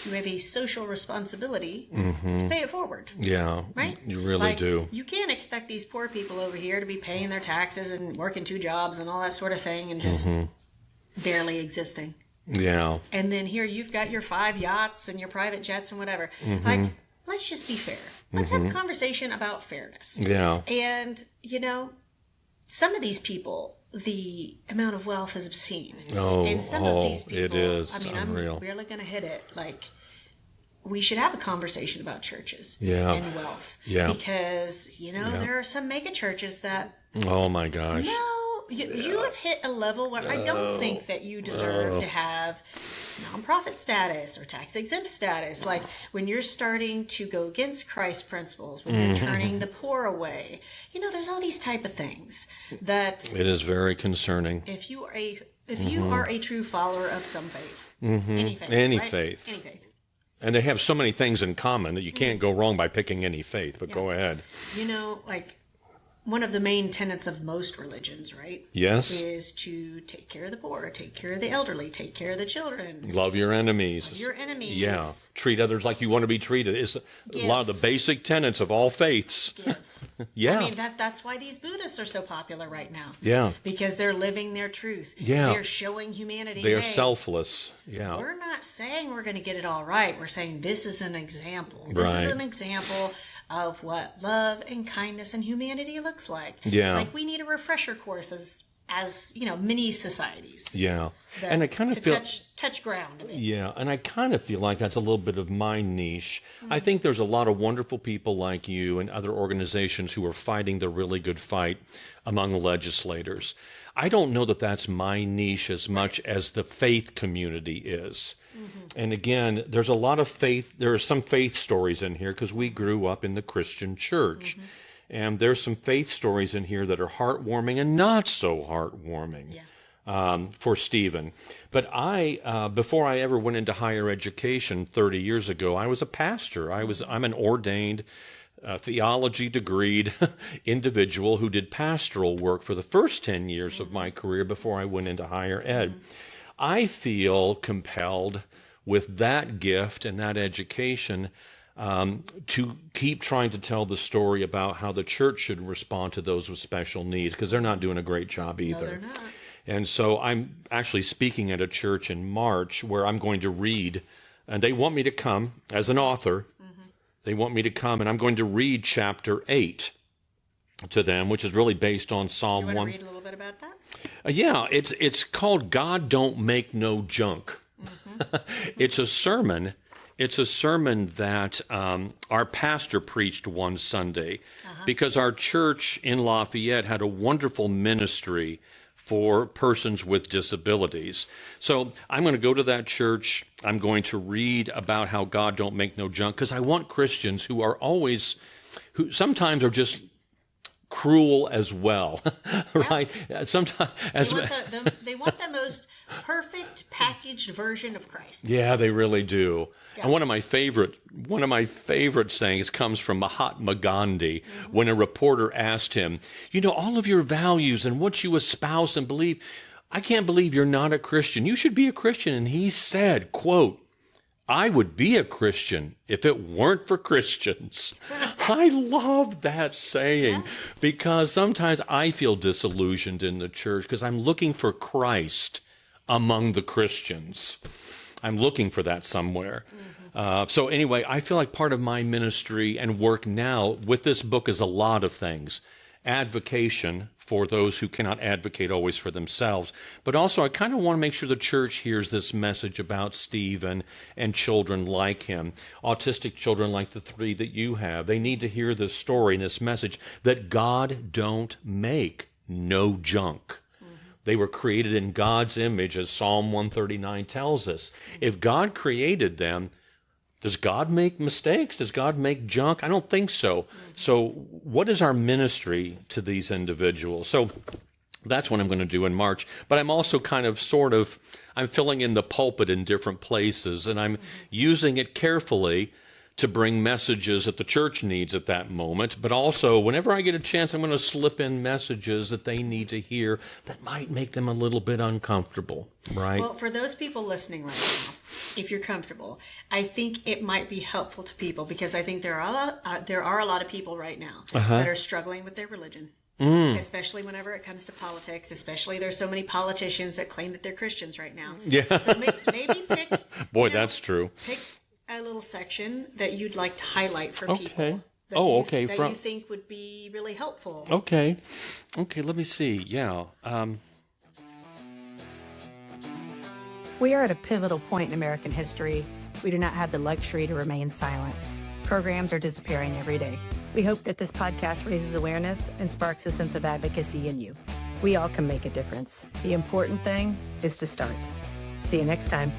Speaker 1: You have a social responsibility to pay it forward.
Speaker 2: Yeah,
Speaker 1: right?
Speaker 2: You really do.
Speaker 1: You can't expect these poor people over here to be paying their taxes and working 2 jobs and all that sort of thing and just barely existing.
Speaker 2: Yeah.
Speaker 1: And then here you've got your 5 yachts and your private jets and whatever. Like, let's just be fair. Let's have a conversation about fairness.
Speaker 2: Yeah.
Speaker 1: And, some of these people, the amount of wealth is obscene. And some of these people,
Speaker 2: it is.
Speaker 1: I mean,
Speaker 2: unreal.
Speaker 1: I'm really going to hit it. Like, we should have a conversation about churches and wealth.
Speaker 2: Yeah.
Speaker 1: Because, there are some mega churches that...
Speaker 2: Oh, my gosh.
Speaker 1: No, you have hit a level where I don't think that you deserve to have nonprofit status or tax exempt status. Like, when you're starting to go against Christ's principles, when you're turning the poor away, there's all these type of things that...
Speaker 2: It is very concerning.
Speaker 1: If you are a true follower of some faith, any faith,
Speaker 2: Any
Speaker 1: right?
Speaker 2: faith.
Speaker 1: Any faith.
Speaker 2: And they have so many things in common that you can't go wrong by picking any faith, but go ahead.
Speaker 1: one of the main tenets of most religions, right?
Speaker 2: Yes.
Speaker 1: Is to take care of the poor, take care of the elderly, take care of the children.
Speaker 2: Love your enemies.
Speaker 1: Love your enemies.
Speaker 2: Yeah. Treat others like you want to be treated. It's a lot of the basic tenets of all faiths.
Speaker 1: Give.
Speaker 2: Yeah.
Speaker 1: I mean, that's why these Buddhists are so popular right now.
Speaker 2: Yeah.
Speaker 1: Because they're living their truth.
Speaker 2: Yeah.
Speaker 1: They're showing humanity.
Speaker 2: They're selfless. Yeah.
Speaker 1: We're not saying we're going to get it all right. We're saying this is an example. This is an example of what love and kindness and humanity looks like.
Speaker 2: Yeah.
Speaker 1: Like we need a refresher course as mini societies.
Speaker 2: Yeah. And I kind of feel
Speaker 1: touch ground a bit.
Speaker 2: Yeah, and I kind of feel like that's a little bit of my niche. I think there's a lot of wonderful people like you and other organizations who are fighting the really good fight among legislators. I don't know that that's my niche as much as the faith community is. And again, there's a lot of faith. There are some faith stories in here because we grew up in the Christian church. And there's some faith stories in here that are heartwarming and not so heartwarming for Stephen. But before I ever went into higher education 30 years ago, I was a pastor. I'm an ordained, theology degreed individual who did pastoral work for the first 10 years of my career before I went into higher ed. I feel compelled with that gift and that education to keep trying to tell the story about how the church should respond to those with special needs, because they're not doing a great job either.
Speaker 1: No, they're not.
Speaker 2: And so I'm actually speaking at a church in March where I'm going to read, and they want me to come as an author. They want me to come, and I'm going to read chapter 8 to them, which is really based on Psalm 1.
Speaker 1: You want to read a little bit about that?
Speaker 2: Yeah, it's called God Don't Make No Junk. It's a sermon. It's a sermon that our pastor preached one Sunday because our church in Lafayette had a wonderful ministry for persons with disabilities. So I'm going to go to that church. I'm going to read about how God don't make no junk, because I want Christians who who sometimes are just cruel as well, right? Sometimes
Speaker 1: they want the most perfect packaged version of Christ.
Speaker 2: Yeah, they really do. Yeah. And one of my favorite sayings comes from Mahatma Gandhi when a reporter asked him, all of your values and what you espouse and believe, I can't believe you're not a Christian. You should be a Christian. And he said, quote, I would be a Christian if it weren't for Christians. I love that saying because sometimes I feel disillusioned in the church because I'm looking for Christ among the Christians. I'm looking for that somewhere. So anyway, I feel like part of my ministry and work now with this book is a lot of things. Advocation for those who cannot advocate always for themselves. But also, I kind of want to make sure the church hears this message about Stephen and children like him, autistic children like the 3 that you have. They need to hear this story and this message that God don't make no junk. They were created in God's image, as Psalm 139 tells us. If God created them, does God make mistakes? Does God make junk? I don't think so. So what is our ministry to these individuals? So that's what I'm going to do in March. But I'm also I'm filling in the pulpit in different places, and I'm using it carefully to bring messages that the church needs at that moment. But also, whenever I get a chance, I'm going to slip in messages that they need to hear that might make them a little bit uncomfortable, right?
Speaker 1: Well, for those people listening right now, if you're comfortable, I think it might be helpful to people because I think there are a lot of people right now that are struggling with their religion. Especially whenever it comes to politics, especially there's so many politicians that claim that they're Christians right now.
Speaker 2: Yeah.
Speaker 1: So maybe pick...
Speaker 2: That's true.
Speaker 1: Pick a little section that you'd like to highlight for people.
Speaker 2: Okay.
Speaker 1: That you think would be really helpful.
Speaker 2: Okay, let me see. Yeah.
Speaker 3: We are at a pivotal point in American history. We do not have the luxury to remain silent. Programs are disappearing every day. We hope that this podcast raises awareness and sparks a sense of advocacy in you. We all can make a difference. The important thing is to start. See you next time.